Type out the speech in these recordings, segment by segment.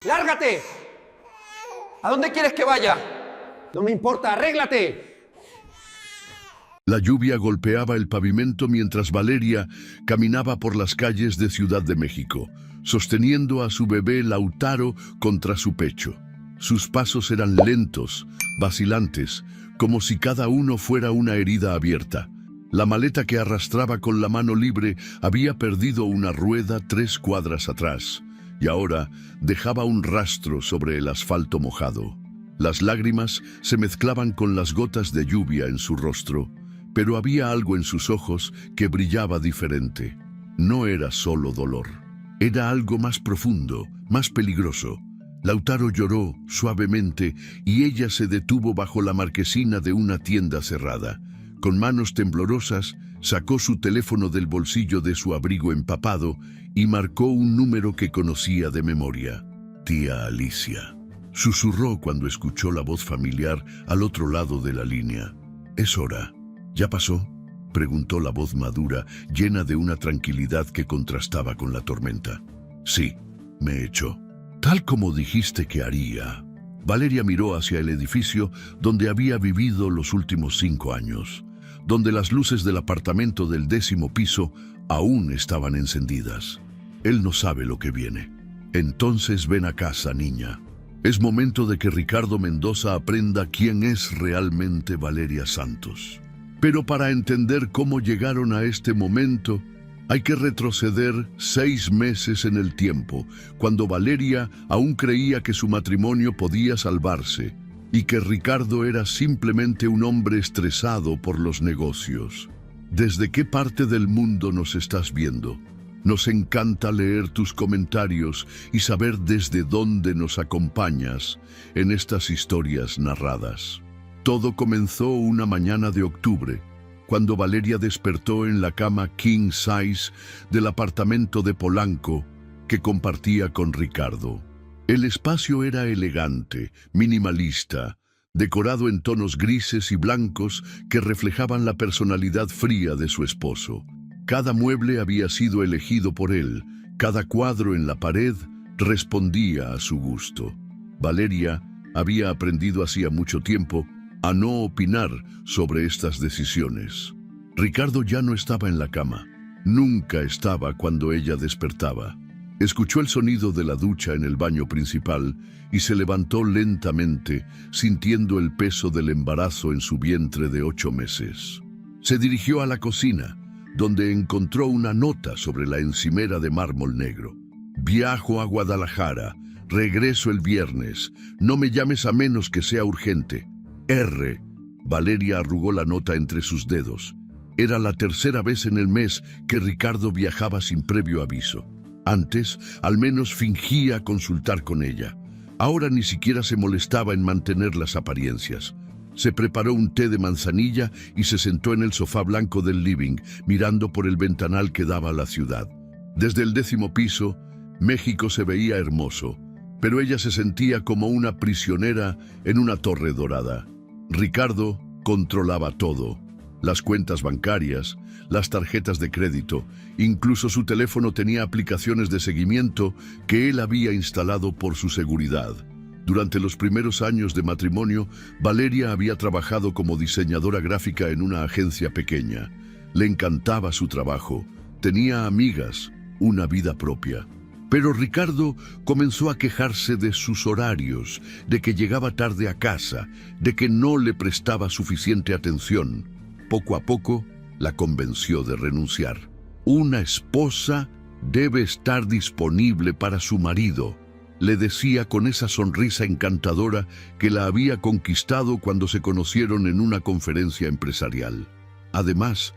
¡Lárgate! ¿A dónde quieres que vaya? No me importa, arréglate. La lluvia golpeaba el pavimento mientras Valeria caminaba por las calles de Ciudad de México, sosteniendo a su bebé Lautaro contra su pecho. Sus pasos eran lentos, vacilantes, como si cada uno fuera una herida abierta. La maleta que arrastraba con la mano libre había perdido una rueda 3 cuadras atrás, y ahora dejaba un rastro sobre el asfalto mojado. Las lágrimas se mezclaban con las gotas de lluvia en su rostro, pero había algo en sus ojos que brillaba diferente. No era solo dolor, era algo más profundo, más peligroso. Lautaro lloró suavemente y ella se detuvo bajo la marquesina de una tienda cerrada. Con manos temblorosas, sacó su teléfono del bolsillo de su abrigo empapado y marcó un número que conocía de memoria. Tía Alicia. Susurró cuando escuchó la voz familiar al otro lado de la línea. «Es hora». «¿Ya pasó?», preguntó la voz madura, llena de una tranquilidad que contrastaba con la tormenta. «Sí, me echó. Tal como dijiste que haría». Valeria miró hacia el edificio donde había vivido los últimos 5 años, donde las luces del apartamento del 10º piso aún estaban encendidas. «Él no sabe lo que viene. Entonces ven a casa, niña. Es momento de que Ricardo Mendoza aprenda quién es realmente Valeria Santos». Pero para entender cómo llegaron a este momento, hay que retroceder 6 meses en el tiempo, cuando Valeria aún creía que su matrimonio podía salvarse y que Ricardo era simplemente un hombre estresado por los negocios. ¿Desde qué parte del mundo nos estás viendo? Nos encanta leer tus comentarios y saber desde dónde nos acompañas en estas historias narradas. Todo comenzó una mañana de octubre, cuando Valeria despertó en la cama king size del apartamento de Polanco que compartía con Ricardo. El espacio era elegante, minimalista, decorado en tonos grises y blancos que reflejaban la personalidad fría de su esposo. Cada mueble había sido elegido por él, cada cuadro en la pared respondía a su gusto. Valeria había aprendido hacía mucho tiempo a no opinar sobre estas decisiones. Ricardo ya no estaba en la cama. Nunca estaba cuando ella despertaba. Escuchó el sonido de la ducha en el baño principal y se levantó lentamente, sintiendo el peso del embarazo en su vientre de 8 meses. Se dirigió a la cocina, donde encontró una nota sobre la encimera de mármol negro. «Viajo a Guadalajara. Regreso el viernes. No me llames a menos que sea urgente. R». Valeria arrugó la nota entre sus dedos. Era la 3ª vez en el mes que Ricardo viajaba sin previo aviso. Antes, al menos fingía consultar con ella. Ahora ni siquiera se molestaba en mantener las apariencias. Se preparó un té de manzanilla y se sentó en el sofá blanco del living, mirando por el ventanal que daba a la ciudad. Desde el 10º piso, México se veía hermoso, pero ella se sentía como una prisionera en una torre dorada. Ricardo controlaba todo: las cuentas bancarias, las tarjetas de crédito, incluso su teléfono tenía aplicaciones de seguimiento que él había instalado por su seguridad. Durante los primeros años de matrimonio, Valeria había trabajado como diseñadora gráfica en una agencia pequeña. Le encantaba su trabajo, tenía amigas, una vida propia. Pero Ricardo comenzó a quejarse de sus horarios, de que llegaba tarde a casa, de que no le prestaba suficiente atención. Poco a poco, la convenció de renunciar. Una esposa debe estar disponible para su marido, le decía con esa sonrisa encantadora que la había conquistado cuando se conocieron en una conferencia empresarial. Además,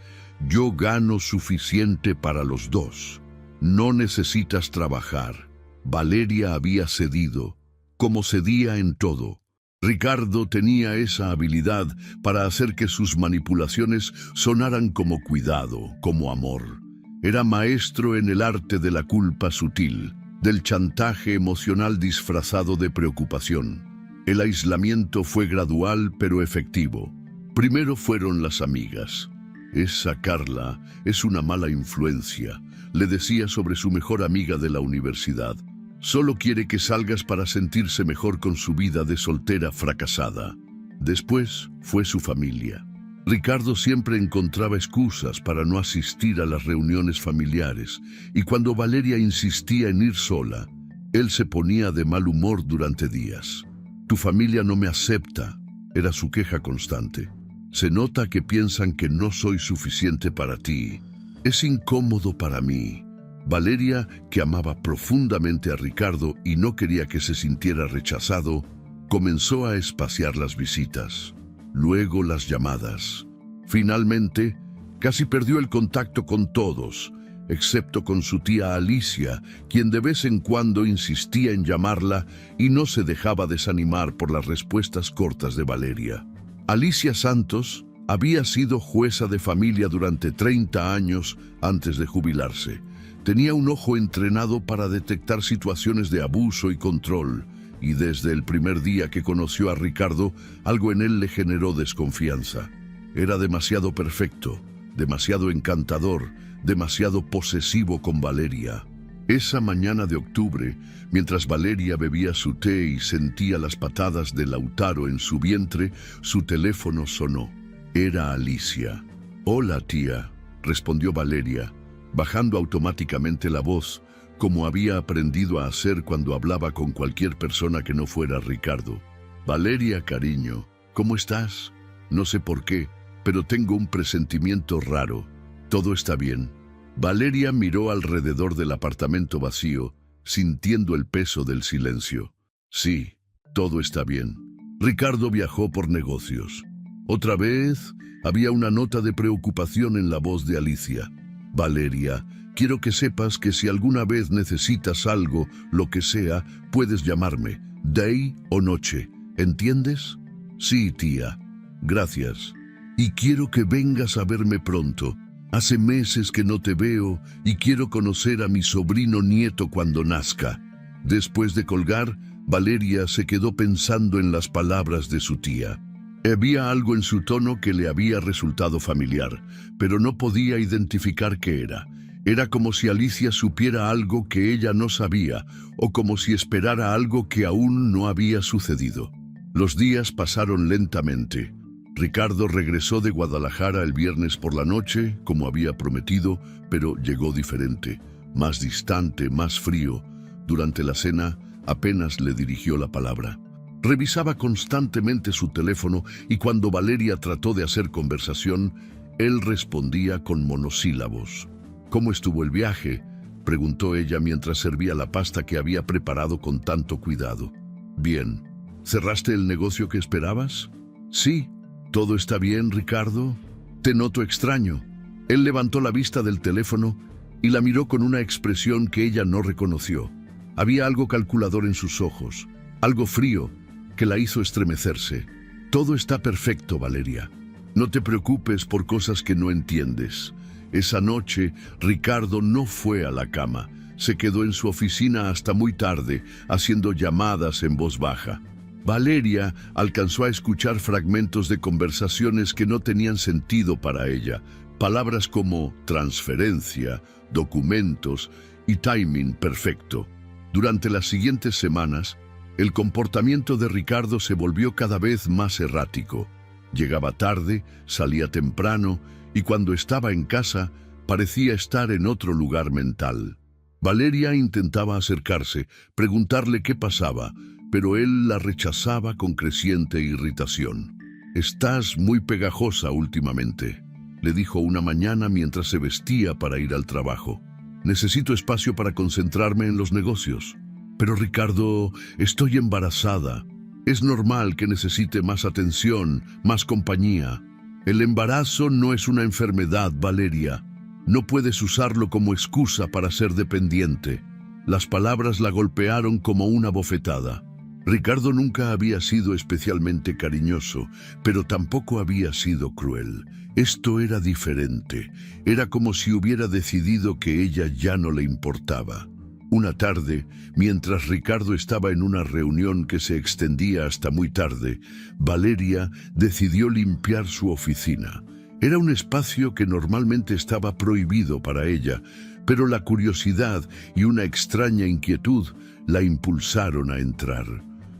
yo gano suficiente para los dos. No necesitas trabajar. Valeria había cedido, como cedía en todo. Ricardo tenía esa habilidad para hacer que sus manipulaciones sonaran como cuidado, como amor. Era maestro en el arte de la culpa sutil, del chantaje emocional disfrazado de preocupación. El aislamiento fue gradual pero efectivo. Primero fueron las amigas. «Esa Carla es una mala influencia», le decía sobre su mejor amiga de la universidad. Solo quiere que salgas para sentirse mejor con su vida de soltera fracasada. Después fue su familia. Ricardo siempre encontraba excusas para no asistir a las reuniones familiares, y cuando Valeria insistía en ir sola, él se ponía de mal humor durante días. «Tu familia no me acepta», era su queja constante. «Se nota que piensan que no soy suficiente para ti. Es incómodo para mí». Valeria, que amaba profundamente a Ricardo y no quería que se sintiera rechazado, comenzó a espaciar las visitas, luego las llamadas. Finalmente, casi perdió el contacto con todos, excepto con su tía Alicia, quien de vez en cuando insistía en llamarla y no se dejaba desanimar por las respuestas cortas de Valeria. Alicia Santos había sido jueza de familia durante 30 años antes de jubilarse. Tenía un ojo entrenado para detectar situaciones de abuso y control, y desde el primer día que conoció a Ricardo, algo en él le generó desconfianza. Era demasiado perfecto, demasiado encantador, demasiado posesivo con Valeria. Esa mañana de octubre, mientras Valeria bebía su té y sentía las patadas de Lautaro en su vientre, su teléfono sonó. Era Alicia. «Hola, tía», respondió Valeria, bajando automáticamente la voz, como había aprendido a hacer cuando hablaba con cualquier persona que no fuera Ricardo. «Valeria, cariño, ¿cómo estás? No sé por qué, pero tengo un presentimiento raro. ¿Todo está bien?» Valeria miró alrededor del apartamento vacío, sintiendo el peso del silencio. «Sí, todo está bien. Ricardo viajó por negocios». Otra vez había una nota de preocupación en la voz de Alicia. «Valeria, quiero que sepas que si alguna vez necesitas algo, lo que sea, puedes llamarme, day o noche. ¿Entiendes?» «Sí, tía. Gracias. Y quiero que vengas a verme pronto. Hace meses que no te veo y quiero conocer a mi sobrino nieto cuando nazca». Después de colgar, Valeria se quedó pensando en las palabras de su tía. Había algo en su tono que le había resultado familiar, pero no podía identificar qué era. Era como si Alicia supiera algo que ella no sabía, o como si esperara algo que aún no había sucedido. Los días pasaron lentamente. Ricardo regresó de Guadalajara el viernes por la noche, como había prometido, pero llegó diferente, más distante, más frío. Durante la cena, apenas le dirigió la palabra. Revisaba constantemente su teléfono y cuando Valeria trató de hacer conversación, él respondía con monosílabos. «¿Cómo estuvo el viaje?», preguntó ella mientras servía la pasta que había preparado con tanto cuidado. «Bien. ¿Cerraste el negocio que esperabas?» «Sí. ¿Todo está bien, Ricardo? Te noto extraño». Él levantó la vista del teléfono y la miró con una expresión que ella no reconoció. Había algo calculador en sus ojos, algo frío, que la hizo estremecerse. «Todo está perfecto, Valeria. No te preocupes por cosas que no entiendes». Esa noche, Ricardo no fue a la cama. Se quedó en su oficina hasta muy tarde, haciendo llamadas en voz baja. Valeria alcanzó a escuchar fragmentos de conversaciones que no tenían sentido para ella. Palabras como transferencia, documentos y timing perfecto. Durante las siguientes semanas, el comportamiento de Ricardo se volvió cada vez más errático. Llegaba tarde, salía temprano y cuando estaba en casa parecía estar en otro lugar mental. Valeria intentaba acercarse, preguntarle qué pasaba, pero él la rechazaba con creciente irritación. «Estás muy pegajosa últimamente», le dijo una mañana mientras se vestía para ir al trabajo. «Necesito espacio para concentrarme en los negocios». «Pero Ricardo, estoy embarazada. Es normal que necesite más atención, más compañía». «El embarazo no es una enfermedad, Valeria. No puedes usarlo como excusa para ser dependiente». Las palabras la golpearon como una bofetada. Ricardo nunca había sido especialmente cariñoso, pero tampoco había sido cruel. Esto era diferente. Era como si hubiera decidido que ella ya no le importaba. Una tarde, mientras Ricardo estaba en una reunión que se extendía hasta muy tarde, Valeria decidió limpiar su oficina. Era un espacio que normalmente estaba prohibido para ella, pero la curiosidad y una extraña inquietud la impulsaron a entrar.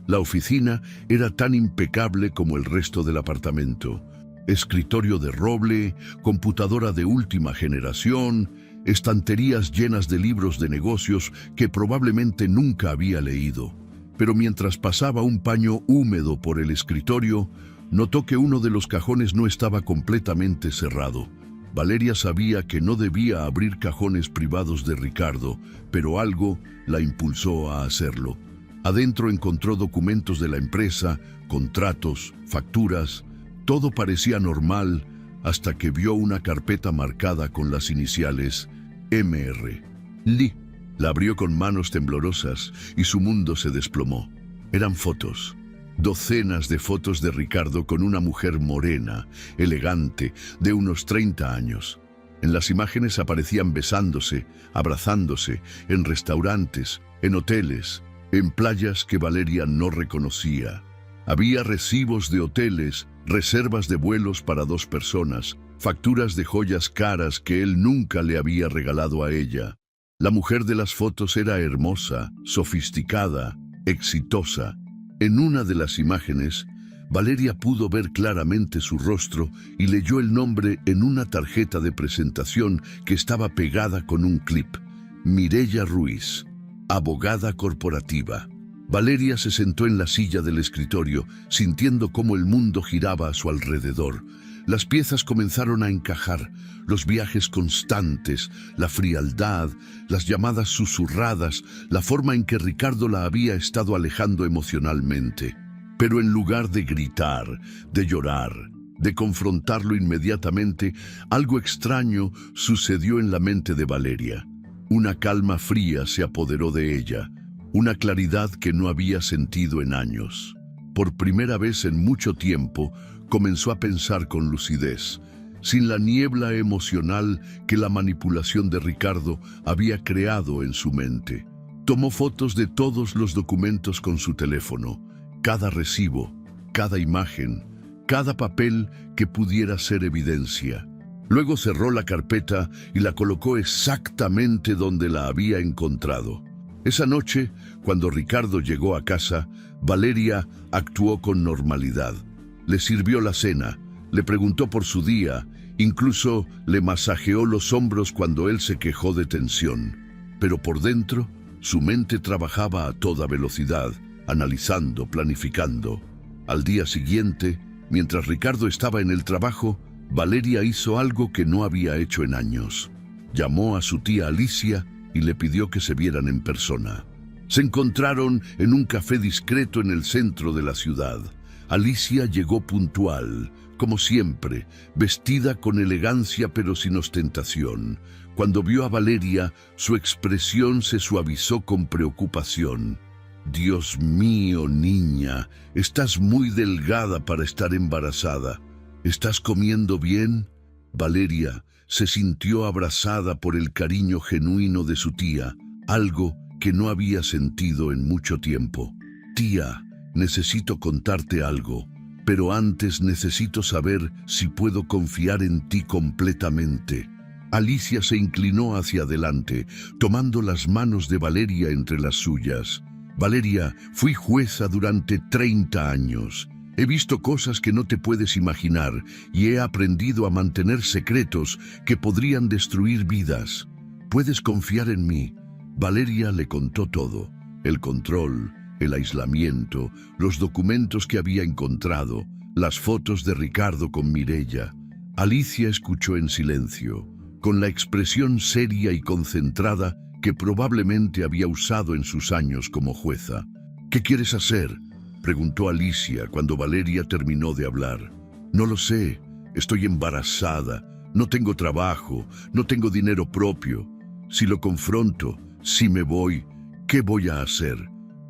La oficina era tan impecable como el resto del apartamento. Escritorio de roble, computadora de última generación, estanterías llenas de libros de negocios que probablemente nunca había leído. Pero mientras pasaba un paño húmedo por el escritorio, notó que uno de los cajones no estaba completamente cerrado. Valeria sabía que no debía abrir cajones privados de Ricardo, pero algo la impulsó a hacerlo. Adentro encontró documentos de la empresa, contratos, facturas. Todo parecía normal hasta que vio una carpeta marcada con las iniciales MR. Lee. La abrió con manos temblorosas y su mundo se desplomó. Eran fotos. Docenas de fotos de Ricardo con una mujer morena, elegante, de unos 30 años. En las imágenes aparecían besándose, abrazándose, en restaurantes, en hoteles, en playas que Valeria no reconocía. Había recibos de hoteles, reservas de vuelos para 2 personas, facturas de joyas caras que él nunca le había regalado a ella. La mujer de las fotos era hermosa, sofisticada, exitosa. En una de las imágenes, Valeria pudo ver claramente su rostro y leyó el nombre en una tarjeta de presentación que estaba pegada con un clip. Mireya Ruiz, abogada corporativa. Valeria se sentó en la silla del escritorio, sintiendo cómo el mundo giraba a su alrededor. Las piezas comenzaron a encajar, los viajes constantes, la frialdad, las llamadas susurradas, la forma en que Ricardo la había estado alejando emocionalmente. Pero en lugar de gritar, de llorar, de confrontarlo inmediatamente, algo extraño sucedió en la mente de Valeria. Una calma fría se apoderó de ella, una claridad que no había sentido en años. Por primera vez en mucho tiempo, comenzó a pensar con lucidez, sin la niebla emocional que la manipulación de Ricardo había creado en su mente. Tomó fotos de todos los documentos con su teléfono, cada recibo, cada imagen, cada papel que pudiera ser evidencia. Luego cerró la carpeta y la colocó exactamente donde la había encontrado. Esa noche, cuando Ricardo llegó a casa, Valeria actuó con normalidad. Le sirvió la cena, le preguntó por su día, incluso le masajeó los hombros cuando él se quejó de tensión. Pero por dentro, su mente trabajaba a toda velocidad, analizando, planificando. Al día siguiente, mientras Ricardo estaba en el trabajo, Valeria hizo algo que no había hecho en años. Llamó a su tía Alicia y le pidió que se vieran en persona. Se encontraron en un café discreto en el centro de la ciudad. Alicia llegó puntual, como siempre, vestida con elegancia pero sin ostentación. Cuando vio a Valeria, su expresión se suavizó con preocupación. «Dios mío, niña, estás muy delgada para estar embarazada. ¿Estás comiendo bien?» Valeria se sintió abrazada por el cariño genuino de su tía, algo que no había sentido en mucho tiempo. «Tía, necesito contarte algo, pero antes necesito saber si puedo confiar en ti completamente». Alicia se inclinó hacia adelante, tomando las manos de Valeria entre las suyas. «Valeria, fui jueza durante 30 años. He visto cosas que no te puedes imaginar y he aprendido a mantener secretos que podrían destruir vidas. Puedes confiar en mí». Valeria le contó todo: el control, el aislamiento, los documentos que había encontrado, las fotos de Ricardo con Mireya. Alicia escuchó en silencio, con la expresión seria y concentrada que probablemente había usado en sus años como jueza. «¿Qué quieres hacer?», preguntó Alicia cuando Valeria terminó de hablar. «No lo sé, estoy embarazada, no tengo trabajo, no tengo dinero propio. Si lo confronto, si me voy, ¿qué voy a hacer?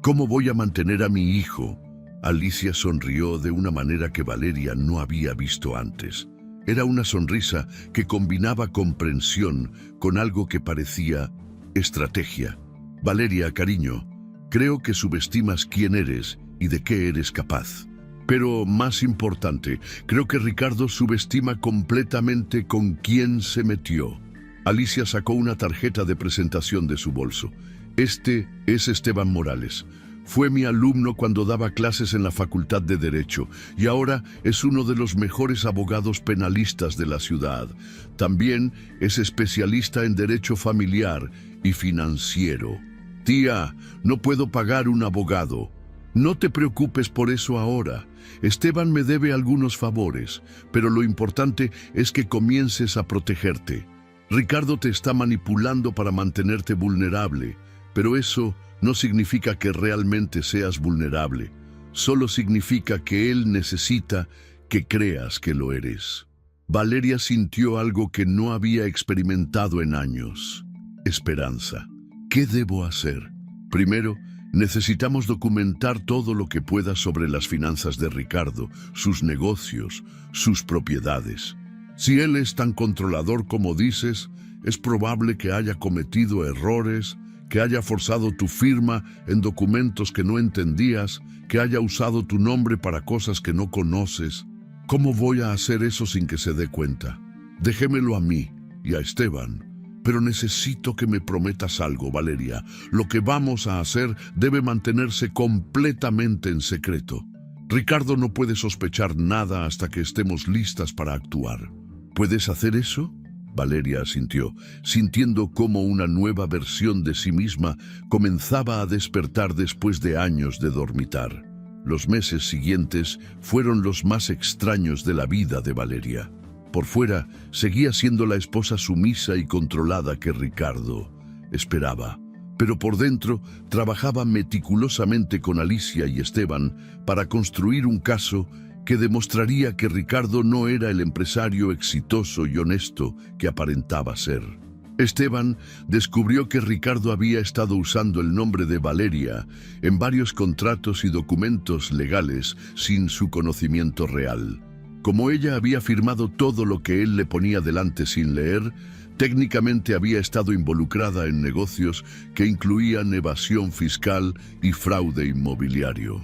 ¿Cómo voy a mantener a mi hijo?». Alicia sonrió de una manera que Valeria no había visto antes. Era una sonrisa que combinaba comprensión con algo que parecía estrategia. «Valeria, cariño, creo que subestimas quién eres y de qué eres capaz. Pero más importante, creo que Ricardo subestima completamente con quién se metió». Alicia sacó una tarjeta de presentación de su bolso. Este es Esteban Morales. Fue mi alumno cuando daba clases en la Facultad de Derecho y ahora es uno de los mejores abogados penalistas de la ciudad. También es especialista en derecho familiar y financiero. Tía, no puedo pagar un abogado. No te preocupes por eso ahora. Esteban me debe algunos favores, pero lo importante es que comiences a protegerte. Ricardo te está manipulando para mantenerte vulnerable, pero eso no significa que realmente seas vulnerable. Solo significa que él necesita que creas que lo eres. Valeria sintió algo que no había experimentado en años. Esperanza. ¿Qué debo hacer? Primero, necesitamos documentar todo lo que pueda sobre las finanzas de Ricardo, sus negocios, sus propiedades. Si él es tan controlador como dices, es probable que haya cometido errores, que haya forzado tu firma en documentos que no entendías, que haya usado tu nombre para cosas que no conoces. ¿Cómo voy a hacer eso sin que se dé cuenta? Déjemelo a mí y a Esteban. Pero necesito que me prometas algo, Valeria. Lo que vamos a hacer debe mantenerse completamente en secreto. Ricardo no puede sospechar nada hasta que estemos listas para actuar. ¿Puedes hacer eso? Valeria asintió, sintiendo cómo una nueva versión de sí misma comenzaba a despertar después de años de dormitar. Los meses siguientes fueron los más extraños de la vida de Valeria. Por fuera, seguía siendo la esposa sumisa y controlada que Ricardo esperaba. Pero por dentro, trabajaba meticulosamente con Alicia y Esteban para construir un caso que demostraría que Ricardo no era el empresario exitoso y honesto que aparentaba ser. Esteban descubrió que Ricardo había estado usando el nombre de Valeria en varios contratos y documentos legales sin su conocimiento real. Como ella había firmado todo lo que él le ponía delante sin leer, técnicamente había estado involucrada en negocios que incluían evasión fiscal y fraude inmobiliario.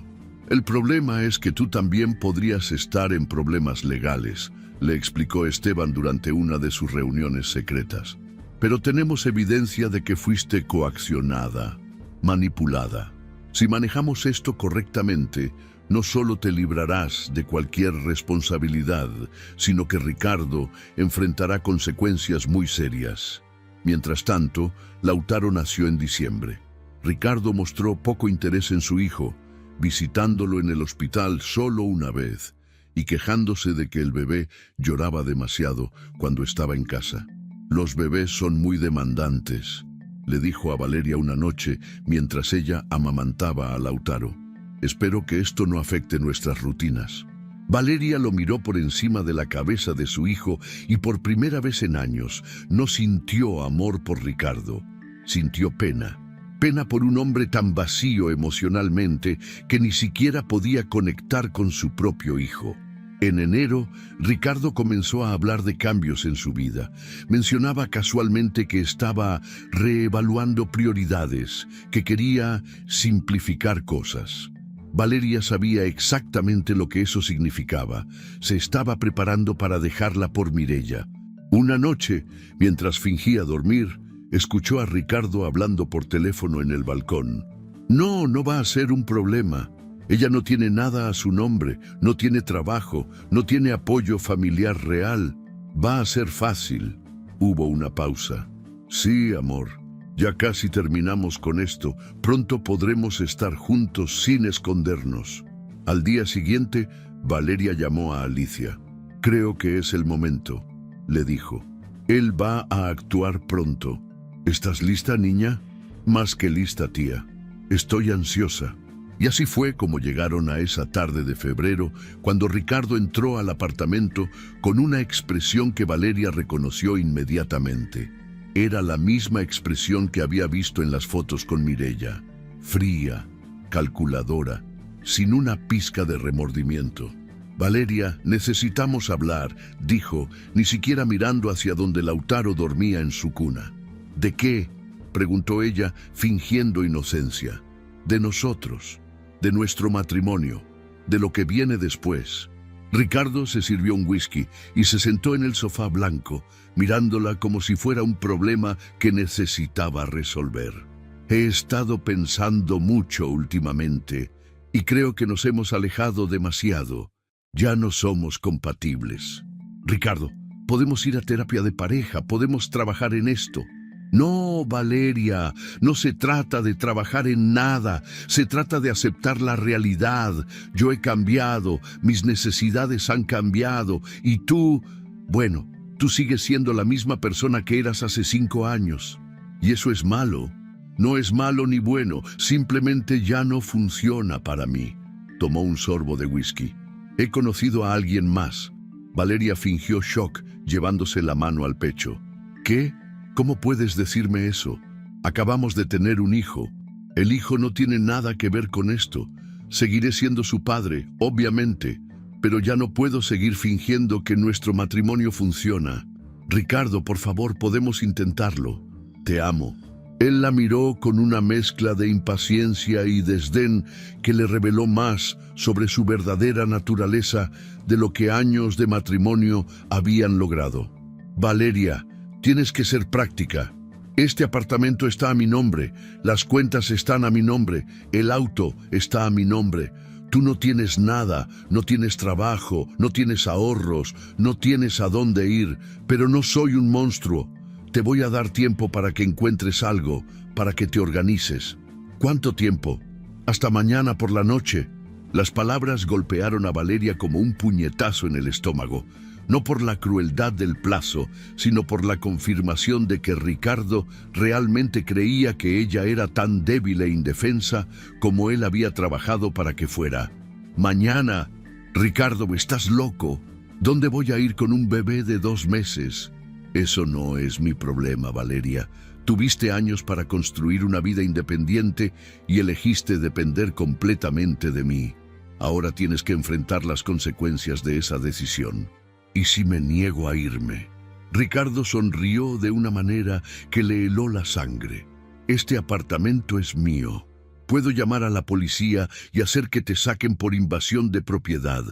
El problema es que tú también podrías estar en problemas legales, le explicó Esteban durante una de sus reuniones secretas. Pero tenemos evidencia de que fuiste coaccionada, manipulada. Si manejamos esto correctamente, no solo te librarás de cualquier responsabilidad, sino que Ricardo enfrentará consecuencias muy serias. Mientras tanto, Lautaro nació en diciembre. Ricardo mostró poco interés en su hijo, visitándolo en el hospital solo una vez y quejándose de que el bebé lloraba demasiado cuando estaba en casa. Los bebés son muy demandantes, le dijo a Valeria una noche mientras ella amamantaba a Lautaro. Espero que esto no afecte nuestras rutinas. Valeria lo miró por encima de la cabeza de su hijo y por primera vez en años no sintió amor por Ricardo, sintió pena. Pena por un hombre tan vacío emocionalmente que ni siquiera podía conectar con su propio hijo. En enero, Ricardo comenzó a hablar de cambios en su vida. Mencionaba casualmente que estaba reevaluando prioridades, que quería simplificar cosas. Valeria sabía exactamente lo que eso significaba. Se estaba preparando para dejarla por Mireia. Una noche, mientras fingía dormir, escuchó a Ricardo hablando por teléfono en el balcón. No va a ser un problema. Ella no tiene nada a su nombre, no tiene trabajo, no tiene apoyo familiar real. Va a ser fácil. Hubo una pausa. Sí, amor. Ya casi terminamos con esto. Pronto podremos estar juntos sin escondernos. Al día siguiente, Valeria llamó a Alicia. Creo que es el momento, le dijo. Él va a actuar pronto. ¿Estás lista, niña? Más que lista, tía. Estoy ansiosa. Y así fue como llegaron a esa tarde de febrero, cuando Ricardo entró al apartamento con una expresión que Valeria reconoció inmediatamente. Era la misma expresión que había visto en las fotos con Mireia. Fría, calculadora, sin una pizca de remordimiento. Valeria, necesitamos hablar, dijo, ni siquiera mirando hacia donde Lautaro dormía en su cuna. ¿De qué?, preguntó ella, fingiendo inocencia. De nosotros, de nuestro matrimonio, de lo que viene después. Ricardo se sirvió un whisky y se sentó en el sofá blanco, mirándola como si fuera un problema que necesitaba resolver. He estado pensando mucho últimamente y creo que nos hemos alejado demasiado. Ya no somos compatibles. Ricardo, podemos ir a terapia de pareja, podemos trabajar en esto. No, Valeria, no se trata de trabajar en nada, se trata de aceptar la realidad. Yo he cambiado, mis necesidades han cambiado y tú, bueno, tú sigues siendo la misma persona que eras hace 5 años. Y eso es malo. No es malo ni bueno, simplemente ya no funciona para mí. Tomó un sorbo de whisky. He conocido a alguien más. Valeria fingió shock, llevándose la mano al pecho. ¿Qué? ¿Cómo puedes decirme eso? Acabamos de tener un hijo. El hijo no tiene nada que ver con esto. Seguiré siendo su padre, obviamente, pero ya no puedo seguir fingiendo que nuestro matrimonio funciona. Ricardo, por favor, podemos intentarlo. Te amo. Él la miró con una mezcla de impaciencia y desdén que le reveló más sobre su verdadera naturaleza de lo que años de matrimonio habían logrado. Valeria, tienes que ser práctica. Este apartamento está a mi nombre, las cuentas están a mi nombre, el auto está a mi nombre. Tú no tienes nada, no tienes trabajo, no tienes ahorros, no tienes a dónde ir, pero no soy un monstruo. Te voy a dar tiempo para que encuentres algo, para que te organices. ¿Cuánto tiempo? Hasta mañana por la noche. Las palabras golpearon a Valeria como un puñetazo en el estómago, no por la crueldad del plazo, sino por la confirmación de que Ricardo realmente creía que ella era tan débil e indefensa como él había trabajado para que fuera. Mañana, Ricardo, estás loco. ¿Dónde voy a ir con un bebé de 2 meses? Eso no es mi problema, Valeria. Tuviste años para construir una vida independiente y elegiste depender completamente de mí. Ahora tienes que enfrentar las consecuencias de esa decisión. ¿Y si me niego a irme? Ricardo sonrió de una manera que le heló la sangre. Este apartamento es mío. Puedo llamar a la policía y hacer que te saquen por invasión de propiedad.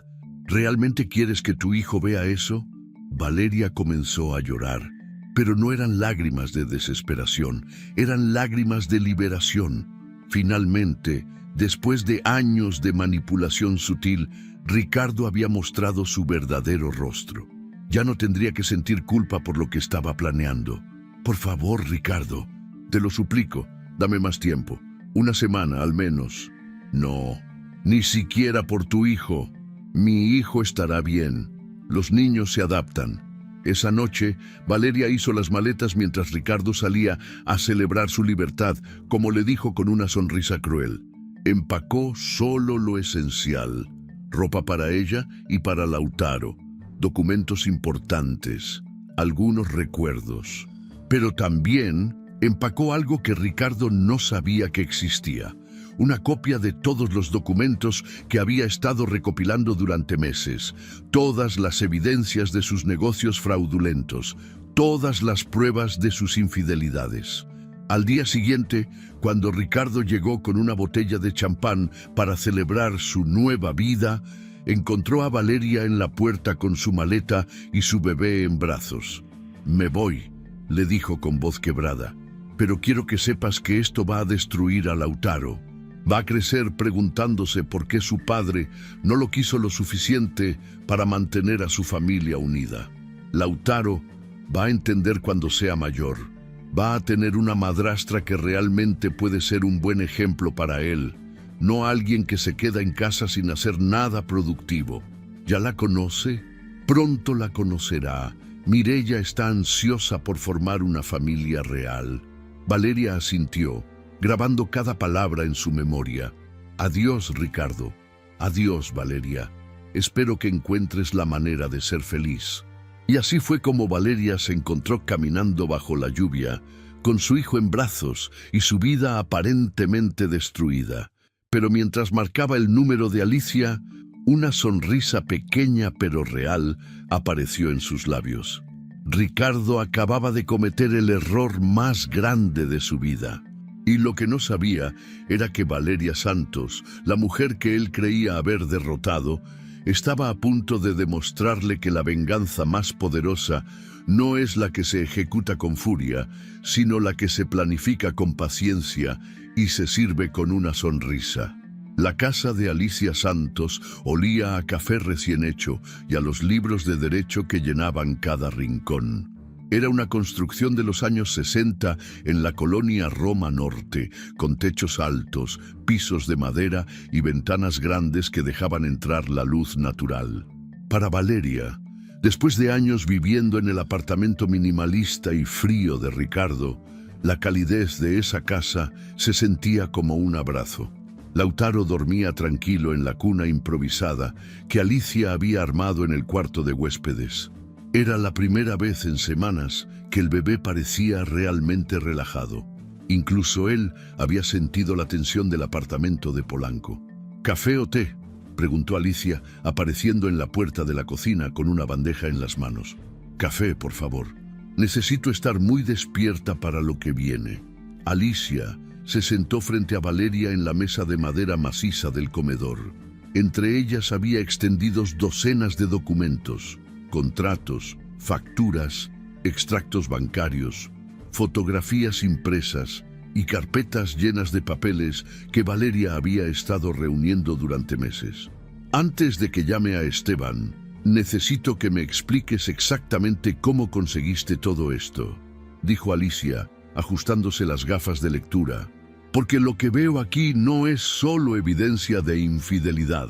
¿Realmente quieres que tu hijo vea eso? Valeria comenzó a llorar, pero no eran lágrimas de desesperación, eran lágrimas de liberación. Finalmente, después de años de manipulación sutil, Ricardo había mostrado su verdadero rostro. Ya no tendría que sentir culpa por lo que estaba planeando. Por favor, Ricardo, te lo suplico, dame más tiempo. 1 semana al menos. No, ni siquiera por tu hijo. Mi hijo estará bien. Los niños se adaptan. Esa noche, Valeria hizo las maletas mientras Ricardo salía a celebrar su libertad, como le dijo con una sonrisa cruel. Empacó solo lo esencial. Ropa para ella y para Lautaro, documentos importantes, algunos recuerdos. Pero también empacó algo que Ricardo no sabía que existía. Una copia de todos los documentos que había estado recopilando durante meses, todas las evidencias de sus negocios fraudulentos, todas las pruebas de sus infidelidades. Al día siguiente, cuando Ricardo llegó con una botella de champán para celebrar su nueva vida, encontró a Valeria en la puerta con su maleta y su bebé en brazos. «Me voy», le dijo con voz quebrada, «pero quiero que sepas que esto va a destruir a Lautaro. Va a crecer preguntándose por qué su padre no lo quiso lo suficiente para mantener a su familia unida. Lautaro va a entender cuando sea mayor. Va a tener una madrastra que realmente puede ser un buen ejemplo para él, no alguien que se queda en casa sin hacer nada productivo. ¿Ya la conoce? Pronto la conocerá. Mireya está ansiosa por formar una familia real». Valeria asintió, grabando cada palabra en su memoria. «Adiós, Ricardo. Adiós, Valeria. Espero que encuentres la manera de ser feliz». Y así fue como Valeria se encontró caminando bajo la lluvia, con su hijo en brazos y su vida aparentemente destruida. Pero mientras marcaba el número de Alicia, una sonrisa pequeña pero real apareció en sus labios. Ricardo acababa de cometer el error más grande de su vida. Y lo que no sabía era que Valeria Santos, la mujer que él creía haber derrotado, estaba a punto de demostrarle que la venganza más poderosa no es la que se ejecuta con furia, sino la que se planifica con paciencia y se sirve con una sonrisa. La casa de Alicia Santos olía a café recién hecho y a los libros de derecho que llenaban cada rincón. Era una construcción de los años 60 en la colonia Roma Norte, con techos altos, pisos de madera y ventanas grandes que dejaban entrar la luz natural. Para Valeria, después de años viviendo en el apartamento minimalista y frío de Ricardo, la calidez de esa casa se sentía como un abrazo. Lautaro dormía tranquilo en la cuna improvisada que Alicia había armado en el cuarto de huéspedes. Era la primera vez en semanas que el bebé parecía realmente relajado. Incluso él había sentido la tensión del apartamento de Polanco. ¿Café o té?, preguntó Alicia, apareciendo en la puerta de la cocina con una bandeja en las manos. Café, por favor. Necesito estar muy despierta para lo que viene. Alicia se sentó frente a Valeria en la mesa de madera maciza del comedor. Entre ellas había extendidos docenas de documentos, contratos, facturas, extractos bancarios, fotografías impresas y carpetas llenas de papeles que Valeria había estado reuniendo durante meses. Antes de que llame a Esteban, necesito que me expliques exactamente cómo conseguiste todo esto, dijo Alicia, ajustándose las gafas de lectura. Porque lo que veo aquí no es solo evidencia de infidelidad.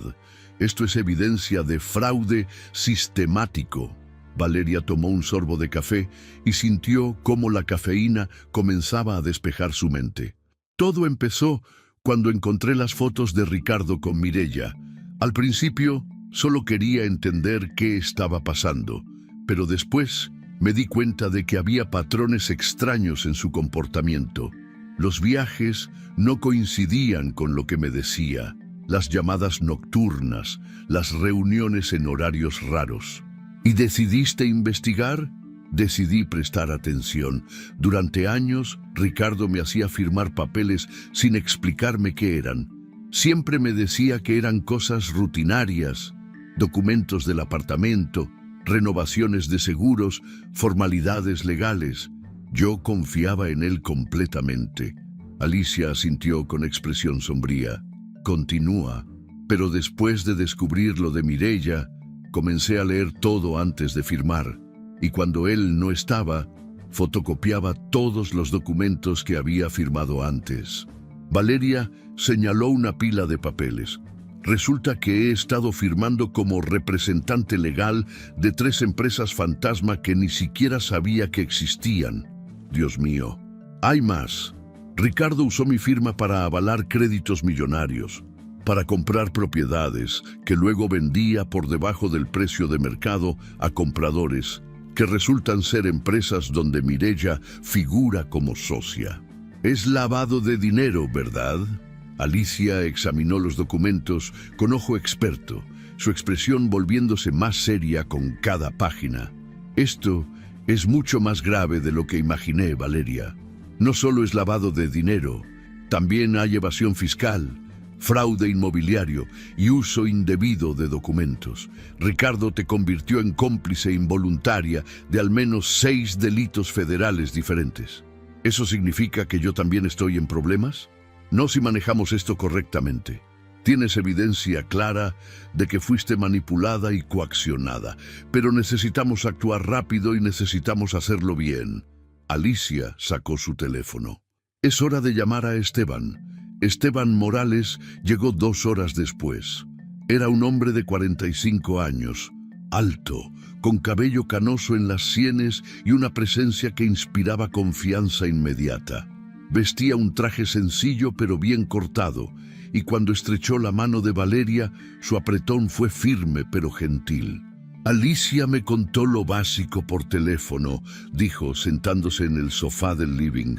Esto es evidencia de fraude sistemático. Valeria tomó un sorbo de café y sintió cómo la cafeína comenzaba a despejar su mente. Todo empezó cuando encontré las fotos de Ricardo con Mireia. Al principio, solo quería entender qué estaba pasando, pero después me di cuenta de que había patrones extraños en su comportamiento. Los viajes no coincidían con lo que me decía, las llamadas nocturnas, las reuniones en horarios raros. ¿Y decidiste investigar? Decidí prestar atención. Durante años, Ricardo me hacía firmar papeles sin explicarme qué eran. Siempre me decía que eran cosas rutinarias, documentos del apartamento, renovaciones de seguros, formalidades legales. Yo confiaba en él completamente. Alicia asintió con expresión sombría. Continúa. Pero después de descubrir lo de Mireia, comencé a leer todo antes de firmar. Y cuando él no estaba, fotocopiaba todos los documentos que había firmado antes. Valeria señaló una pila de papeles. Resulta que he estado firmando como representante legal de 3 empresas fantasma que ni siquiera sabía que existían. Dios mío, hay más. Ricardo usó mi firma para avalar créditos millonarios, para comprar propiedades que luego vendía por debajo del precio de mercado a compradores, que resultan ser empresas donde Mireia figura como socia. Es lavado de dinero, ¿verdad? Alicia examinó los documentos con ojo experto, su expresión volviéndose más seria con cada página. Esto es mucho más grave de lo que imaginé, Valeria. No solo es lavado de dinero, también hay evasión fiscal, fraude inmobiliario y uso indebido de documentos. Ricardo te convirtió en cómplice involuntaria de al menos 6 delitos federales diferentes. ¿Eso significa que yo también estoy en problemas? No si manejamos esto correctamente. Tienes evidencia clara de que fuiste manipulada y coaccionada, pero necesitamos actuar rápido y necesitamos hacerlo bien. Alicia sacó su teléfono. Es hora de llamar a Esteban. Esteban Morales llegó 2 horas después. Era un hombre de 45 años, alto, con cabello canoso en las sienes y una presencia que inspiraba confianza inmediata. Vestía un traje sencillo pero bien cortado, y cuando estrechó la mano de Valeria, su apretón fue firme pero gentil. Alicia me contó lo básico por teléfono, dijo, sentándose en el sofá del living.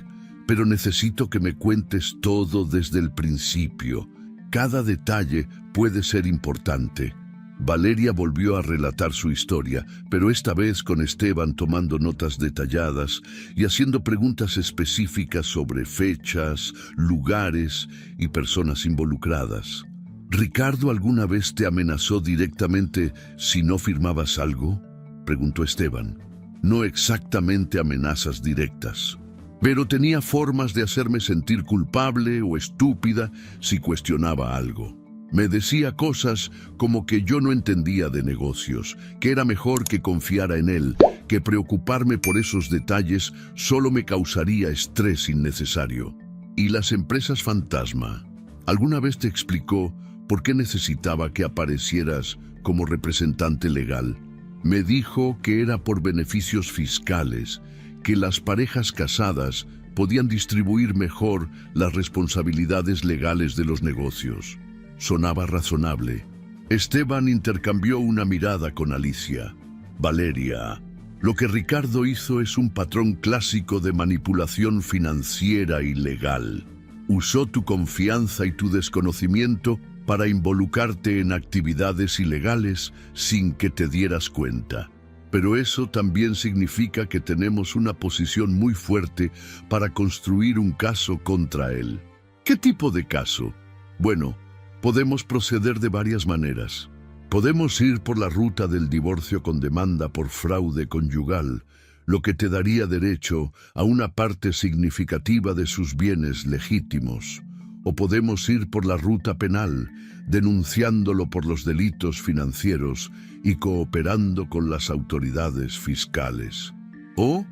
Pero necesito que me cuentes todo desde el principio. Cada detalle puede ser importante. Valeria volvió a relatar su historia, pero esta vez con Esteban tomando notas detalladas y haciendo preguntas específicas sobre fechas, lugares y personas involucradas. ¿Ricardo alguna vez te amenazó directamente si no firmabas algo?, preguntó Esteban. no exactamente amenazas directas. Pero tenía formas de hacerme sentir culpable o estúpida si cuestionaba algo. Me decía cosas como que yo no entendía de negocios, que era mejor que confiara en él, que preocuparme por esos detalles solo me causaría estrés innecesario. ¿Y las empresas fantasma? ¿Alguna vez te explicó por qué necesitaba que aparecieras como representante legal? Me dijo que era por beneficios fiscales, que las parejas casadas podían distribuir mejor las responsabilidades legales de los negocios. Sonaba razonable. Esteban intercambió una mirada con Alicia. Valeria, lo que Ricardo hizo es un patrón clásico de manipulación financiera y legal. Usó tu confianza y tu desconocimiento para involucrarte en actividades ilegales sin que te dieras cuenta. Pero eso también significa que tenemos una posición muy fuerte para construir un caso contra él. ¿Qué tipo de caso? Bueno, podemos proceder de varias maneras. Podemos ir por la ruta del divorcio con demanda por fraude conyugal, lo que te daría derecho a una parte significativa de sus bienes legítimos. O podemos ir por la ruta penal, denunciándolo por los delitos financieros y cooperando con las autoridades fiscales. O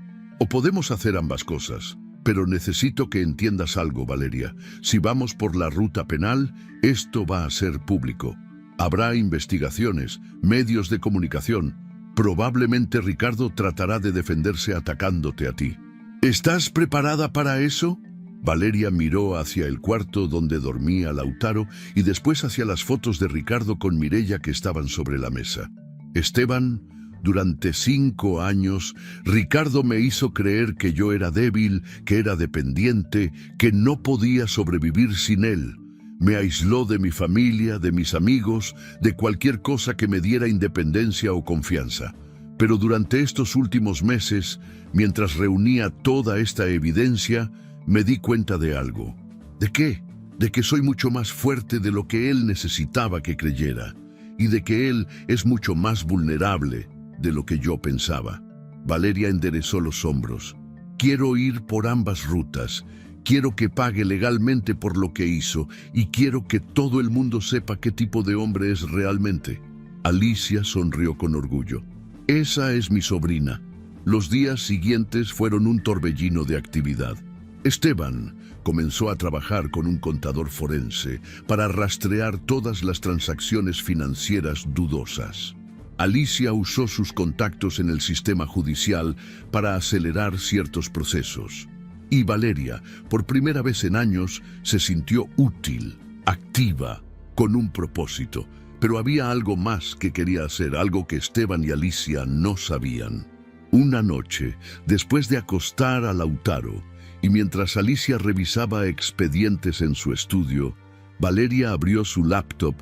podemos hacer ambas cosas. Pero necesito que entiendas algo, Valeria. Si vamos por la ruta penal, esto va a ser público. Habrá investigaciones, medios de comunicación. Probablemente Ricardo tratará de defenderse atacándote a ti. ¿Estás preparada para eso? Valeria miró hacia el cuarto donde dormía Lautaro y después hacia las fotos de Ricardo con Mireia que estaban sobre la mesa. Esteban, durante 5 años, Ricardo me hizo creer que yo era débil, que era dependiente, que no podía sobrevivir sin él. Me aisló de mi familia, de mis amigos, de cualquier cosa que me diera independencia o confianza. Pero durante estos últimos meses, mientras reunía toda esta evidencia, me di cuenta de algo. ¿De qué? De que soy mucho más fuerte de lo que él necesitaba que creyera, y de que él es mucho más vulnerable de lo que yo pensaba. Valeria enderezó los hombros. Quiero ir por ambas rutas. Quiero que pague legalmente por lo que hizo y quiero que todo el mundo sepa qué tipo de hombre es realmente. Alicia sonrió con orgullo. Esa es mi sobrina. Los días siguientes fueron un torbellino de actividad. Esteban comenzó a trabajar con un contador forense para rastrear todas las transacciones financieras dudosas. Alicia usó sus contactos en el sistema judicial para acelerar ciertos procesos. Y Valeria, por primera vez en años, se sintió útil, activa, con un propósito. Pero había algo más que quería hacer, algo que Esteban y Alicia no sabían. Una noche, después de acostar a Lautaro, y mientras Alicia revisaba expedientes en su estudio, Valeria abrió su laptop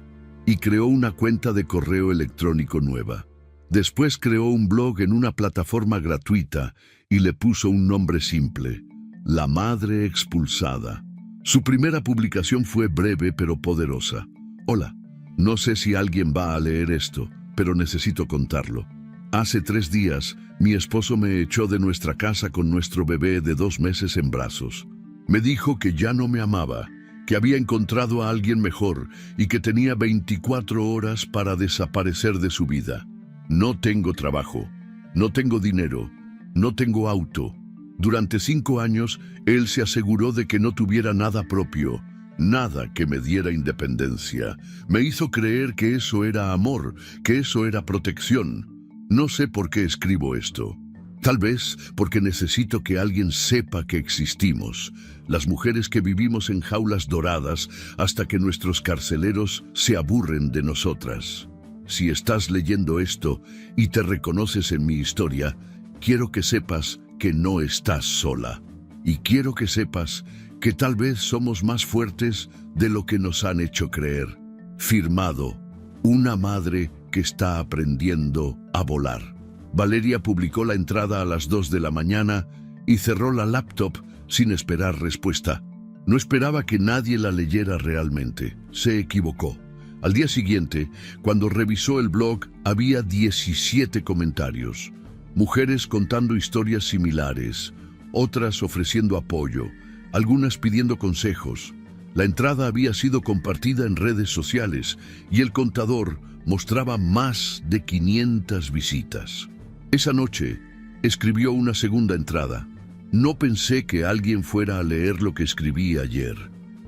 y creó una cuenta de correo electrónico nueva. Después creó un blog en una plataforma gratuita y le puso un nombre simple: La Madre Expulsada. Su primera publicación fue breve pero poderosa. Hola, no sé si alguien va a leer esto, pero necesito contarlo. Hace 3 días, mi esposo me echó de nuestra casa con nuestro bebé de 2 meses en brazos. Me dijo que ya no me amaba, que había encontrado a alguien mejor y que tenía 24 horas para desaparecer de su vida. No tengo trabajo, no tengo dinero, no tengo auto. Durante 5 años, él se aseguró de que no tuviera nada propio, nada que me diera independencia. Me hizo creer que eso era amor, que eso era protección. No sé por qué escribo esto. Tal vez porque necesito que alguien sepa que existimos, las mujeres que vivimos en jaulas doradas hasta que nuestros carceleros se aburren de nosotras. Si estás leyendo esto y te reconoces en mi historia, quiero que sepas que no estás sola. Y quiero que sepas que tal vez somos más fuertes de lo que nos han hecho creer. Firmado, una madre que está aprendiendo a volar. Valeria publicó la entrada a las 2 de la mañana y cerró la laptop sin esperar respuesta. No esperaba que nadie la leyera realmente. Se equivocó. Al día siguiente, cuando revisó el blog, había 17 comentarios. Mujeres contando historias similares, otras ofreciendo apoyo, algunas pidiendo consejos. La entrada había sido compartida en redes sociales y el contador mostraba más de 500 visitas. Esa noche escribió una segunda entrada. No pensé que alguien fuera a leer lo que escribí ayer.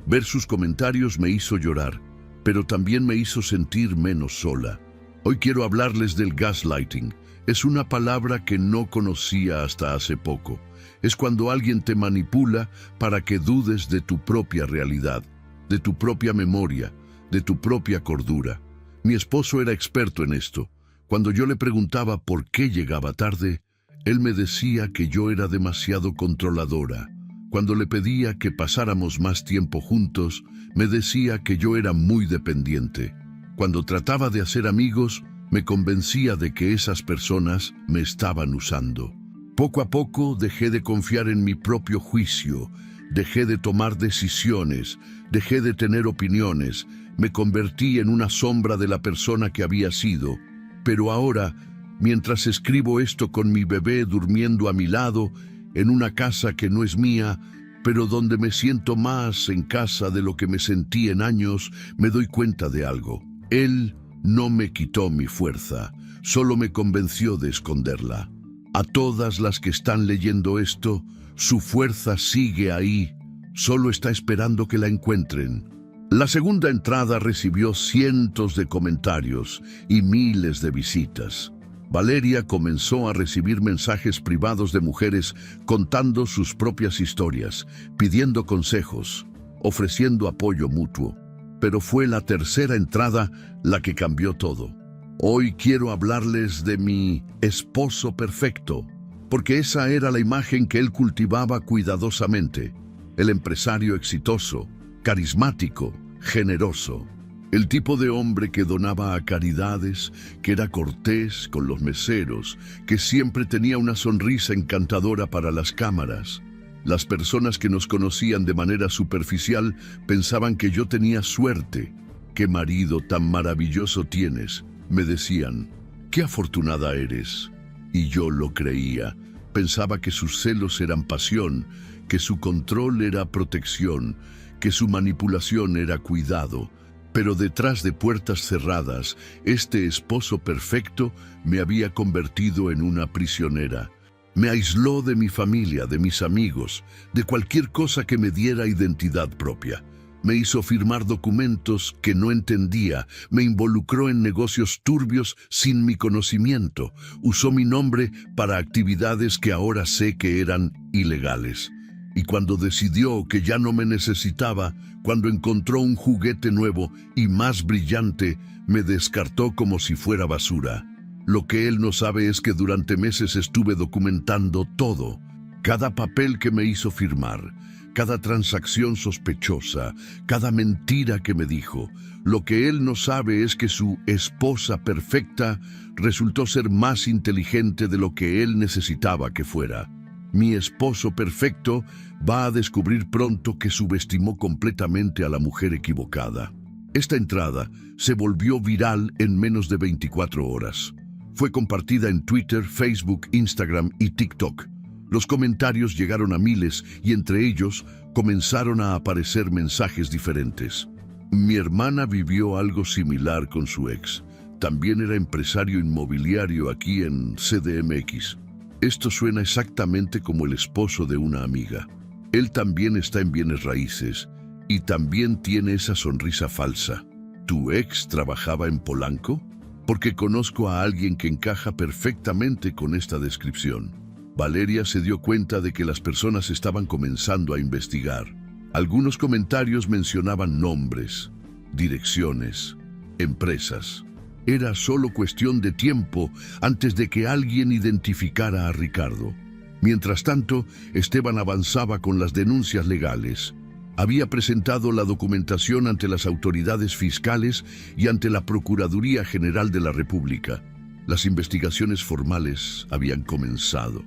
Ver sus comentarios me hizo llorar, pero también me hizo sentir menos sola. Hoy quiero hablarles del gaslighting. Es una palabra que no conocía hasta hace poco. Es cuando alguien te manipula para que dudes de tu propia realidad, de tu propia memoria, de tu propia cordura. Mi esposo era experto en esto. Cuando yo le preguntaba por qué llegaba tarde, él me decía que yo era demasiado controladora. Cuando le pedía que pasáramos más tiempo juntos, me decía que yo era muy dependiente. Cuando trataba de hacer amigos, me convencía de que esas personas me estaban usando. Poco a poco dejé de confiar en mi propio juicio, dejé de tomar decisiones, dejé de tener opiniones, me convertí en una sombra de la persona que había sido. Pero ahora, mientras escribo esto con mi bebé durmiendo a mi lado, en una casa que no es mía, pero donde me siento más en casa de lo que me sentí en años, me doy cuenta de algo. Él no me quitó mi fuerza, solo me convenció de esconderla. A todas las que están leyendo esto, su fuerza sigue ahí, solo está esperando que la encuentren. La segunda entrada recibió cientos de comentarios y miles de visitas. Valeria comenzó a recibir mensajes privados de mujeres contando sus propias historias, pidiendo consejos, ofreciendo apoyo mutuo. Pero fue la tercera entrada la que cambió todo. Hoy quiero hablarles de mi esposo perfecto, porque esa era la imagen que él cultivaba cuidadosamente. El empresario exitoso, carismático, generoso. El tipo de hombre que donaba a caridades, que era cortés con los meseros, que siempre tenía una sonrisa encantadora para las cámaras. Las personas que nos conocían de manera superficial pensaban que yo tenía suerte. «¡Qué marido tan maravilloso tienes!», me decían. «¡Qué afortunada eres!». Y yo lo creía. Pensaba que sus celos eran pasión, que su control era protección, que su manipulación era cuidado. Pero detrás de puertas cerradas, este esposo perfecto me había convertido en una prisionera. Me aisló de mi familia, de mis amigos, de cualquier cosa que me diera identidad propia. Me hizo firmar documentos que no entendía, me involucró en negocios turbios sin mi conocimiento, usó mi nombre para actividades que ahora sé que eran ilegales. Y cuando decidió que ya no me necesitaba, cuando encontró un juguete nuevo y más brillante, me descartó como si fuera basura. Lo que él no sabe es que durante meses estuve documentando todo. Cada papel que me hizo firmar, cada transacción sospechosa, cada mentira que me dijo. Lo que él no sabe es que su esposa perfecta resultó ser más inteligente de lo que él necesitaba que fuera. Mi esposo perfecto va a descubrir pronto que subestimó completamente a la mujer equivocada. Esta entrada se volvió viral en menos de 24 horas. Fue compartida en Twitter, Facebook, Instagram y TikTok. Los comentarios llegaron a miles y entre ellos comenzaron a aparecer mensajes diferentes. Mi hermana vivió algo similar con su ex. También era empresario inmobiliario aquí en CDMX. Esto suena exactamente como el esposo de una amiga. Él también está en bienes raíces y también tiene esa sonrisa falsa. ¿Tu ex trabajaba en Polanco? Porque conozco a alguien que encaja perfectamente con esta descripción. Valeria se dio cuenta de que las personas estaban comenzando a investigar. Algunos comentarios mencionaban nombres, direcciones, empresas. Era solo cuestión de tiempo antes de que alguien identificara a Ricardo. Mientras tanto, Esteban avanzaba con las denuncias legales. Había presentado la documentación ante las autoridades fiscales y ante la Procuraduría General de la República. Las investigaciones formales habían comenzado.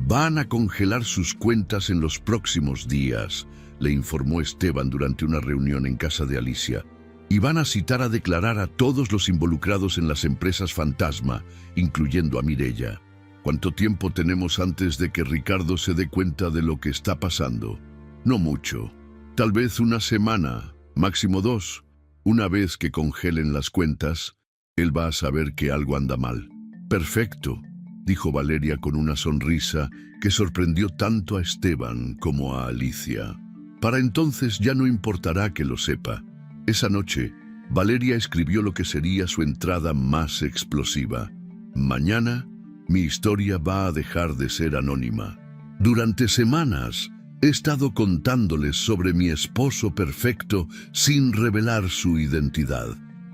«Van a congelar sus cuentas en los próximos días», le informó Esteban durante una reunión en casa de Alicia. «Y van a citar a declarar a todos los involucrados en las empresas fantasma, incluyendo a Mireya». ¿Cuánto tiempo tenemos antes de que Ricardo se dé cuenta de lo que está pasando? No mucho. Tal vez una semana, máximo 2. Una vez que congelen las cuentas, él va a saber que algo anda mal. Perfecto, dijo Valeria con una sonrisa que sorprendió tanto a Esteban como a Alicia. Para entonces ya no importará que lo sepa. Esa noche, Valeria escribió lo que sería su entrada más explosiva. Mañana, mi historia va a dejar de ser anónima. Durante semanas, he estado contándoles sobre mi esposo perfecto sin revelar su identidad.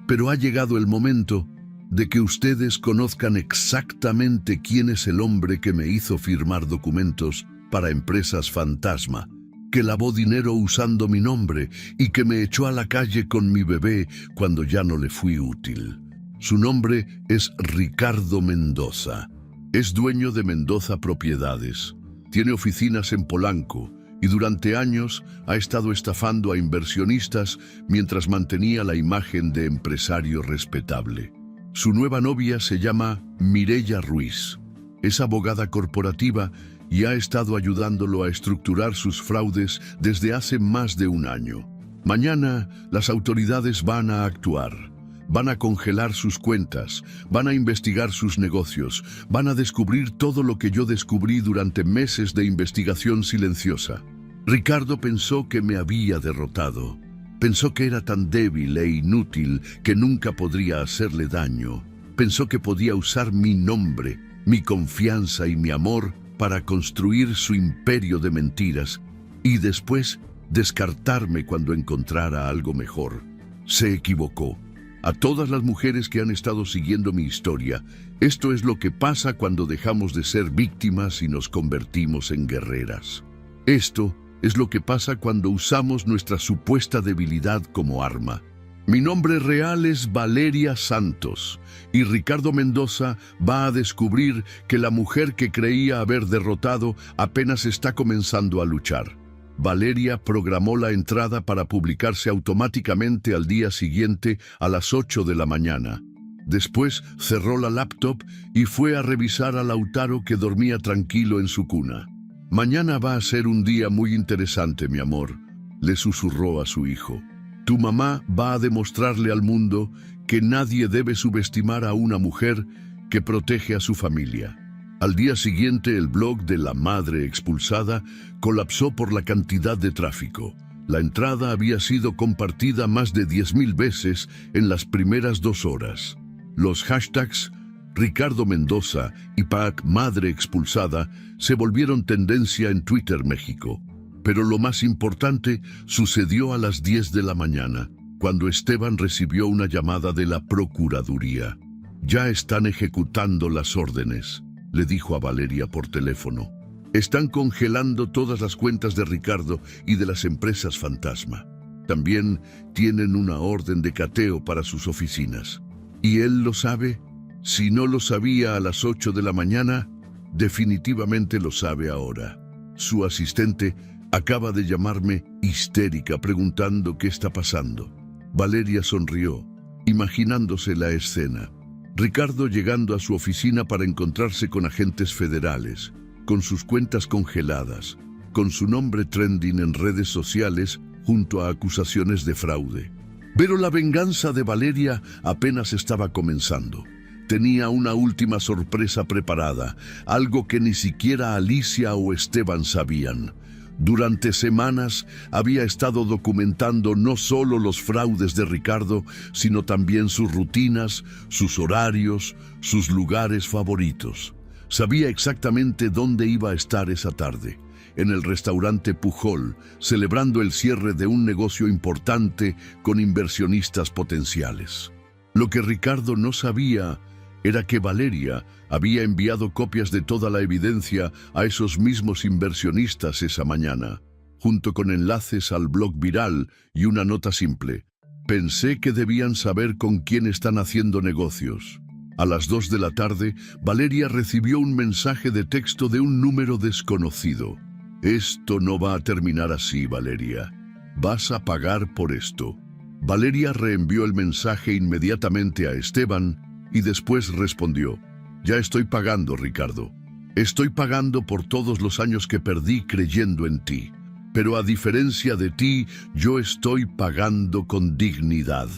Pero ha llegado el momento de que ustedes conozcan exactamente quién es el hombre que me hizo firmar documentos para empresas fantasma, que lavó dinero usando mi nombre y que me echó a la calle con mi bebé cuando ya no le fui útil. Su nombre es Ricardo Mendoza. Es dueño de Mendoza Propiedades. Tiene oficinas en Polanco y durante años ha estado estafando a inversionistas mientras mantenía la imagen de empresario respetable. Su nueva novia se llama Mireya Ruiz. Es abogada corporativa y ha estado ayudándolo a estructurar sus fraudes desde hace más de un año. Mañana las autoridades van a actuar. Van a congelar sus cuentas, van a investigar sus negocios, van a descubrir todo lo que yo descubrí durante meses de investigación silenciosa. Ricardo pensó que me había derrotado. Pensó que era tan débil e inútil que nunca podría hacerle daño. Pensó que podía usar mi nombre, mi confianza y mi amor para construir su imperio de mentiras y después descartarme cuando encontrara algo mejor. Se equivocó. A todas las mujeres que han estado siguiendo mi historia, esto es lo que pasa cuando dejamos de ser víctimas y nos convertimos en guerreras. Esto es lo que pasa cuando usamos nuestra supuesta debilidad como arma. Mi nombre real es Valeria Santos y Ricardo Mendoza va a descubrir que la mujer que creía haber derrotado apenas está comenzando a luchar. Valeria programó la entrada para publicarse automáticamente al día siguiente a las 8 de la mañana. Después cerró la laptop y fue a revisar a Lautaro que dormía tranquilo en su cuna. «Mañana va a ser un día muy interesante, mi amor», le susurró a su hijo. «Tu mamá va a demostrarle al mundo que nadie debe subestimar a una mujer que protege a su familia». Al día siguiente, el blog de la madre expulsada colapsó por la cantidad de tráfico. La entrada había sido compartida más de 10.000 veces en las primeras 2 horas. Los hashtags Ricardo Mendoza y PAC Madre Expulsada se volvieron tendencia en Twitter México. Pero lo más importante sucedió a las 10 de la mañana, cuando Esteban recibió una llamada de la Procuraduría. «Ya están ejecutando las órdenes», le dijo a Valeria por teléfono. «Están congelando todas las cuentas de Ricardo y de las empresas fantasma. También tienen una orden de cateo para sus oficinas. ¿Y él lo sabe? Si no lo sabía a las 8 de la mañana, definitivamente lo sabe ahora. Su asistente acaba de llamarme histérica preguntando qué está pasando». Valeria sonrió, imaginándose la escena. Ricardo llegando a su oficina para encontrarse con agentes federales, con sus cuentas congeladas, con su nombre trending en redes sociales junto a acusaciones de fraude. Pero la venganza de Valeria apenas estaba comenzando. Tenía una última sorpresa preparada, algo que ni siquiera Alicia o Esteban sabían. Durante semanas había estado documentando no solo los fraudes de Ricardo, sino también sus rutinas, sus horarios, sus lugares favoritos. Sabía exactamente dónde iba a estar esa tarde, en el restaurante Pujol, celebrando el cierre de un negocio importante con inversionistas potenciales. Lo que Ricardo no sabía era que Valeria había enviado copias de toda la evidencia a esos mismos inversionistas esa mañana, junto con enlaces al blog viral y una nota simple. «Pensé que debían saber con quién están haciendo negocios». A las 2 de la tarde, Valeria recibió un mensaje de texto de un número desconocido. «Esto no va a terminar así, Valeria. Vas a pagar por esto». Valeria reenvió el mensaje inmediatamente a Esteban y después respondió: «Ya estoy pagando, Ricardo. Estoy pagando por todos los años que perdí creyendo en ti. Pero a diferencia de ti, yo estoy pagando con dignidad.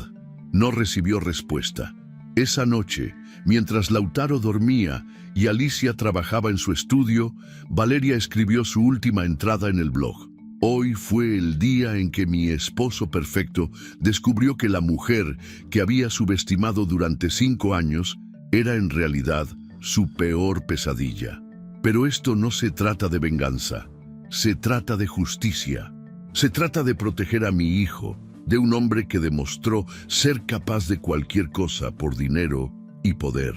No recibió respuesta. Esa noche, mientras Lautaro dormía y Alicia trabajaba en su estudio, Valeria escribió su última entrada en el blog. Hoy fue el día en que mi esposo perfecto descubrió que la mujer que había subestimado durante 5 años era en realidad su peor pesadilla. Pero esto no se trata de venganza. Se trata de justicia. Se trata de proteger a mi hijo, de un hombre que demostró ser capaz de cualquier cosa por dinero y poder.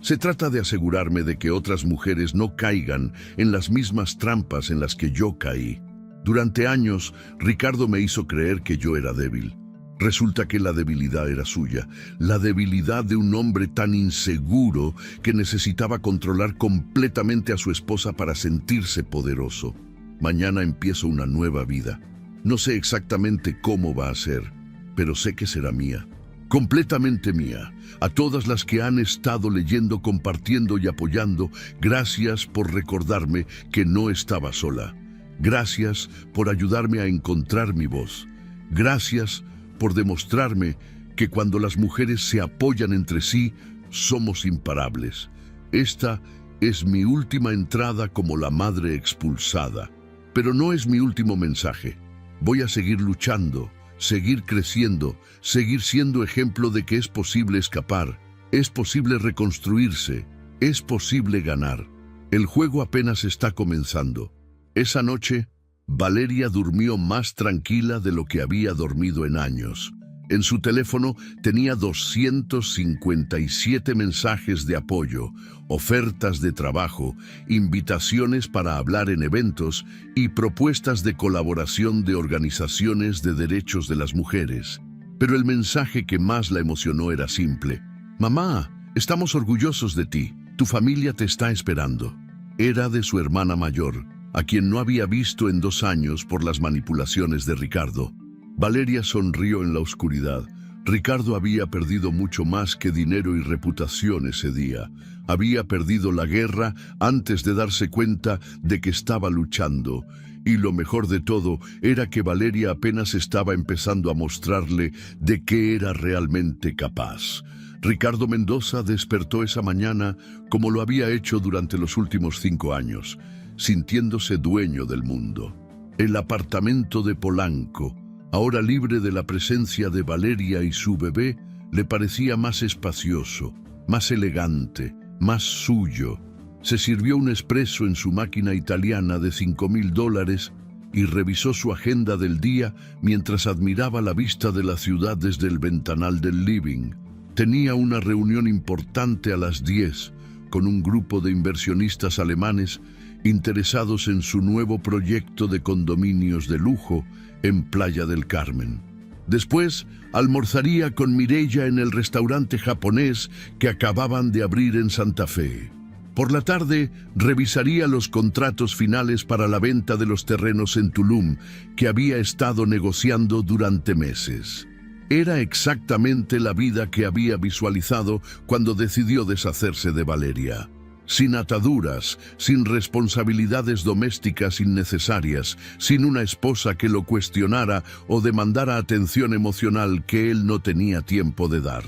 Se trata de asegurarme de que otras mujeres no caigan en las mismas trampas en las que yo caí. Durante años, Ricardo me hizo creer que yo era débil. Resulta que la debilidad era suya, la debilidad de un hombre tan inseguro que necesitaba controlar completamente a su esposa para sentirse poderoso. Mañana empiezo una nueva vida. No sé exactamente cómo va a ser, pero sé que será mía. Completamente mía. A todas las que han estado leyendo, compartiendo y apoyando, gracias por recordarme que no estaba sola. Gracias por ayudarme a encontrar mi voz. Gracias por demostrarme que cuando las mujeres se apoyan entre sí, somos imparables. Esta es mi última entrada como la madre expulsada. Pero no es mi último mensaje. Voy a seguir luchando, seguir creciendo, seguir siendo ejemplo de que es posible escapar, es posible reconstruirse, es posible ganar. El juego apenas está comenzando. Esa noche, Valeria durmió más tranquila de lo que había dormido en años. En su teléfono tenía 257 mensajes de apoyo, ofertas de trabajo, invitaciones para hablar en eventos y propuestas de colaboración de organizaciones de derechos de las mujeres. Pero el mensaje que más la emocionó era simple. «Mamá, estamos orgullosos de ti. Tu familia te está esperando». Era de su hermana mayor, a quien no había visto en 2 años por las manipulaciones de Ricardo. Valeria sonrió en la oscuridad. Ricardo había perdido mucho más que dinero y reputación ese día. Había perdido la guerra antes de darse cuenta de que estaba luchando. Y lo mejor de todo era que Valeria apenas estaba empezando a mostrarle de qué era realmente capaz. Ricardo Mendoza despertó esa mañana como lo había hecho durante los últimos 5 años, sintiéndose dueño del mundo. El apartamento de Polanco, ahora libre de la presencia de Valeria y su bebé, le parecía más espacioso, más elegante, más suyo. Se sirvió un espresso en su máquina italiana de $5,000 y revisó su agenda del día mientras admiraba la vista de la ciudad desde el ventanal del living. Tenía una reunión importante a las 10 con un grupo de inversionistas alemanes interesados en su nuevo proyecto de condominios de lujo en Playa del Carmen. Después, almorzaría con Mireia en el restaurante japonés que acababan de abrir en Santa Fe. Por la tarde, revisaría los contratos finales para la venta de los terrenos en Tulum que había estado negociando durante meses. Era exactamente la vida que había visualizado cuando decidió deshacerse de Valeria. Sin ataduras, sin responsabilidades domésticas innecesarias, sin una esposa que lo cuestionara o demandara atención emocional que él no tenía tiempo de dar.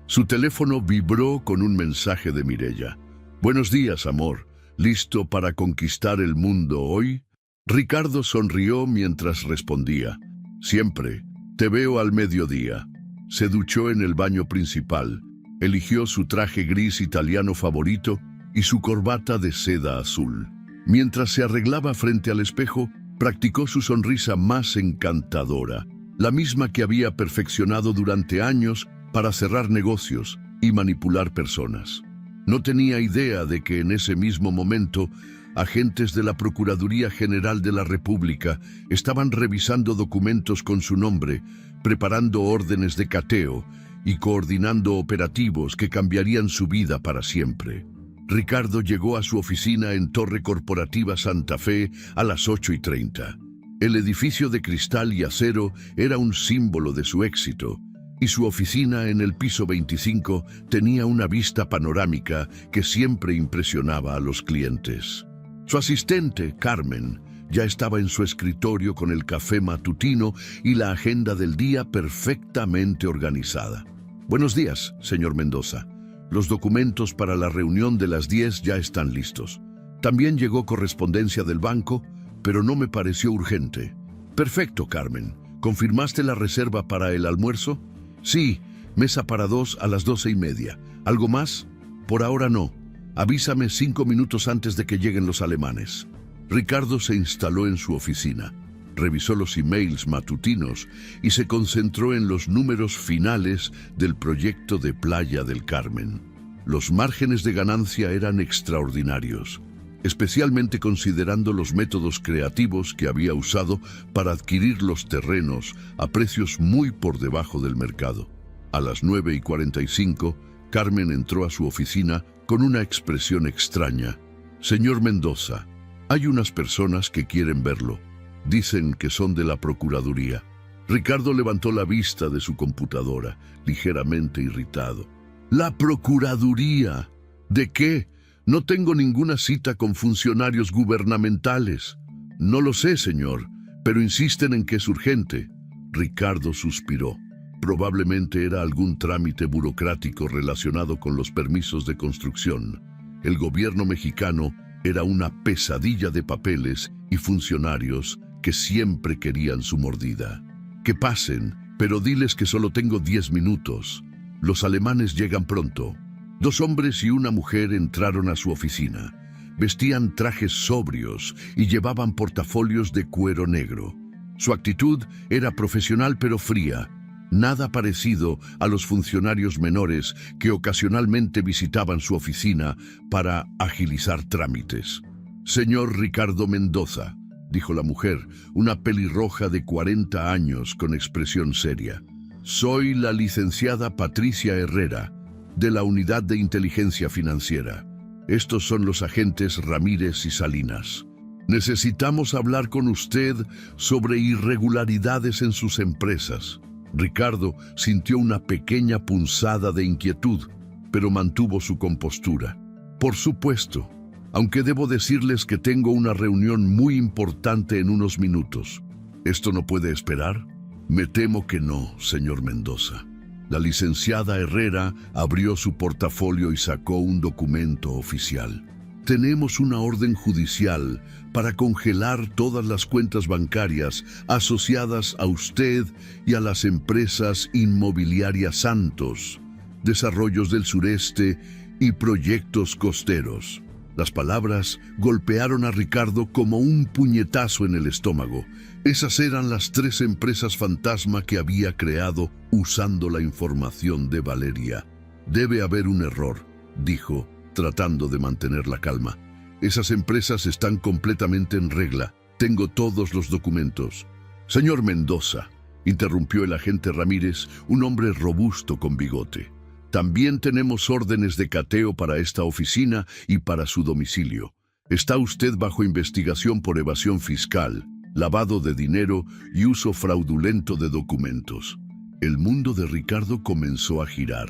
Su teléfono vibró con un mensaje de Mireia. «Buenos días, amor. ¿Listo para conquistar el mundo hoy?» Ricardo sonrió mientras respondía. «Siempre. Te veo al mediodía». Se duchó en el baño principal, eligió su traje gris italiano favorito y su corbata de seda azul. Mientras se arreglaba frente al espejo, practicó su sonrisa más encantadora, la misma que había perfeccionado durante años para cerrar negocios y manipular personas. No tenía idea de que en ese mismo momento, agentes de la Procuraduría General de la República estaban revisando documentos con su nombre, preparando órdenes de cateo y coordinando operativos que cambiarían su vida para siempre. Ricardo llegó a su oficina en Torre Corporativa Santa Fe a las 8:30. El edificio de cristal y acero era un símbolo de su éxito, y su oficina en el piso 25 tenía una vista panorámica que siempre impresionaba a los clientes. Su asistente, Carmen, ya estaba en su escritorio con el café matutino y la agenda del día perfectamente organizada. Buenos días, señor Mendoza. Los documentos para la reunión de las 10 ya están listos. También llegó correspondencia del banco, pero no me pareció urgente. Perfecto, Carmen. ¿Confirmaste la reserva para el almuerzo? Sí, mesa para 2 a las 12:30. ¿Algo más? Por ahora no. Avísame 5 minutos antes de que lleguen los alemanes. Ricardo se instaló en su oficina, revisó los emails matutinos y se concentró en los números finales del proyecto de Playa del Carmen. Los márgenes de ganancia eran extraordinarios, especialmente considerando los métodos creativos que había usado para adquirir los terrenos a precios muy por debajo del mercado. A las 9:45, Carmen entró a su oficina con una expresión extraña. Señor Mendoza, hay unas personas que quieren verlo. Dicen que son de la Procuraduría. Ricardo levantó la vista de su computadora, ligeramente irritado. ¡La Procuraduría! ¿De qué? No tengo ninguna cita con funcionarios gubernamentales. No lo sé, señor, pero insisten en que es urgente. Ricardo suspiró. Probablemente era algún trámite burocrático relacionado con los permisos de construcción. El gobierno mexicano era una pesadilla de papeles y funcionarios que siempre querían su mordida. Que pasen, pero diles que solo tengo 10 minutos. Los alemanes llegan pronto. 2 hombres y una mujer entraron a su oficina. Vestían trajes sobrios y llevaban portafolios de cuero negro. Su actitud era profesional pero fría, nada parecido a los funcionarios menores que ocasionalmente visitaban su oficina para agilizar trámites. Señor Ricardo Mendoza, dijo la mujer, una pelirroja de 40 años con expresión seria. Soy la licenciada Patricia Herrera, de la Unidad de Inteligencia Financiera. Estos son los agentes Ramírez y Salinas. Necesitamos hablar con usted sobre irregularidades en sus empresas. Ricardo sintió una pequeña punzada de inquietud, pero mantuvo su compostura. Por supuesto, aunque debo decirles que tengo una reunión muy importante en unos minutos. ¿Esto no puede esperar? Me temo que no, señor Mendoza. La licenciada Herrera abrió su portafolio y sacó un documento oficial. Tenemos una orden judicial para congelar todas las cuentas bancarias asociadas a usted y a las empresas inmobiliarias Santos, Desarrollos del Sureste y Proyectos Costeros. Las palabras golpearon a Ricardo como un puñetazo en el estómago. Esas eran las 3 empresas fantasma que había creado usando la información de Valeria. Debe haber un error, dijo, tratando de mantener la calma. Esas empresas están completamente en regla. Tengo todos los documentos. Señor Mendoza, interrumpió el agente Ramírez, un hombre robusto con bigote. También tenemos órdenes de cateo para esta oficina y para su domicilio. Está usted bajo investigación por evasión fiscal, lavado de dinero y uso fraudulento de documentos. El mundo de Ricardo comenzó a girar.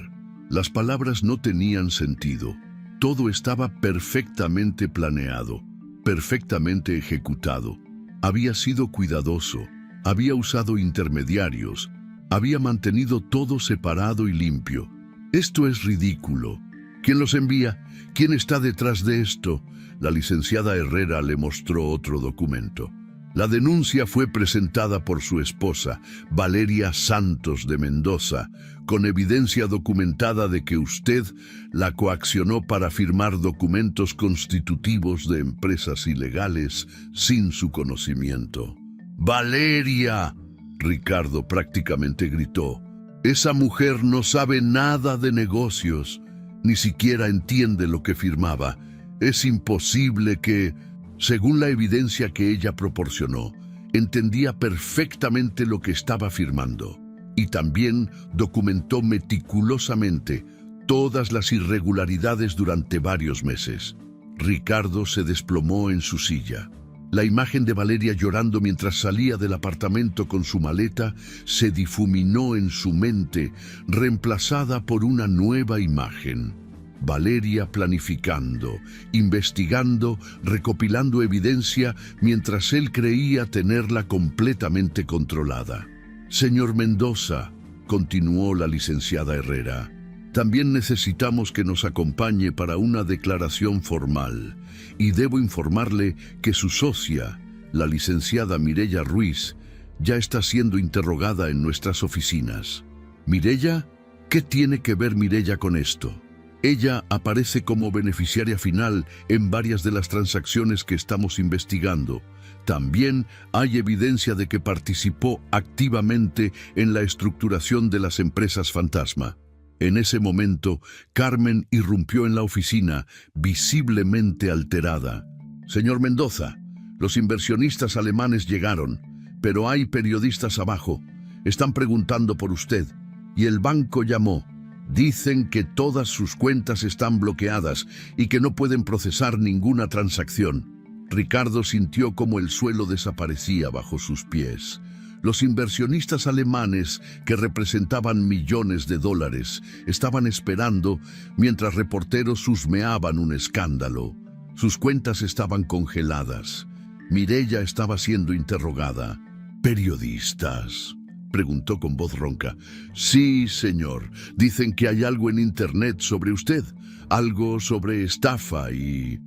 Las palabras no tenían sentido. Todo estaba perfectamente planeado, perfectamente ejecutado. Había sido cuidadoso, había usado intermediarios, había mantenido todo separado y limpio. Esto es ridículo. ¿Quién los envía? ¿Quién está detrás de esto? La licenciada Herrera le mostró otro documento. La denuncia fue presentada por su esposa, Valeria Santos de Mendoza, con evidencia documentada de que usted la coaccionó para firmar documentos constitutivos de empresas ilegales sin su conocimiento. ¡Valeria!, Ricardo prácticamente gritó. Esa mujer no sabe nada de negocios, ni siquiera entiende lo que firmaba. Es imposible que, según la evidencia que ella proporcionó, entendía perfectamente lo que estaba firmando y también documentó meticulosamente todas las irregularidades durante varios meses. Ricardo se desplomó en su silla. La imagen de Valeria llorando mientras salía del apartamento con su maleta se difuminó en su mente, reemplazada por una nueva imagen. Valeria planificando, investigando, recopilando evidencia mientras él creía tenerla completamente controlada. Señor Mendoza, continuó la licenciada Herrera, también necesitamos que nos acompañe para una declaración formal, y debo informarle que su socia, la licenciada Mireya Ruiz, ya está siendo interrogada en nuestras oficinas. ¿Mireya? ¿Qué tiene que ver Mireya con esto? Ella aparece como beneficiaria final en varias de las transacciones que estamos investigando. También hay evidencia de que participó activamente en la estructuración de las empresas fantasma. En ese momento, Carmen irrumpió en la oficina, visiblemente alterada. Señor Mendoza, los inversionistas alemanes llegaron, pero hay periodistas abajo. Están preguntando por usted, y el banco llamó. Dicen que todas sus cuentas están bloqueadas y que no pueden procesar ninguna transacción. Ricardo sintió como el suelo desaparecía bajo sus pies. Los inversionistas alemanes, que representaban millones de dólares, estaban esperando mientras reporteros husmeaban un escándalo. Sus cuentas estaban congeladas. Mireya estaba siendo interrogada. ¿Periodistas?, preguntó con voz ronca. Sí, señor. Dicen que hay algo en internet sobre usted. Algo sobre estafa y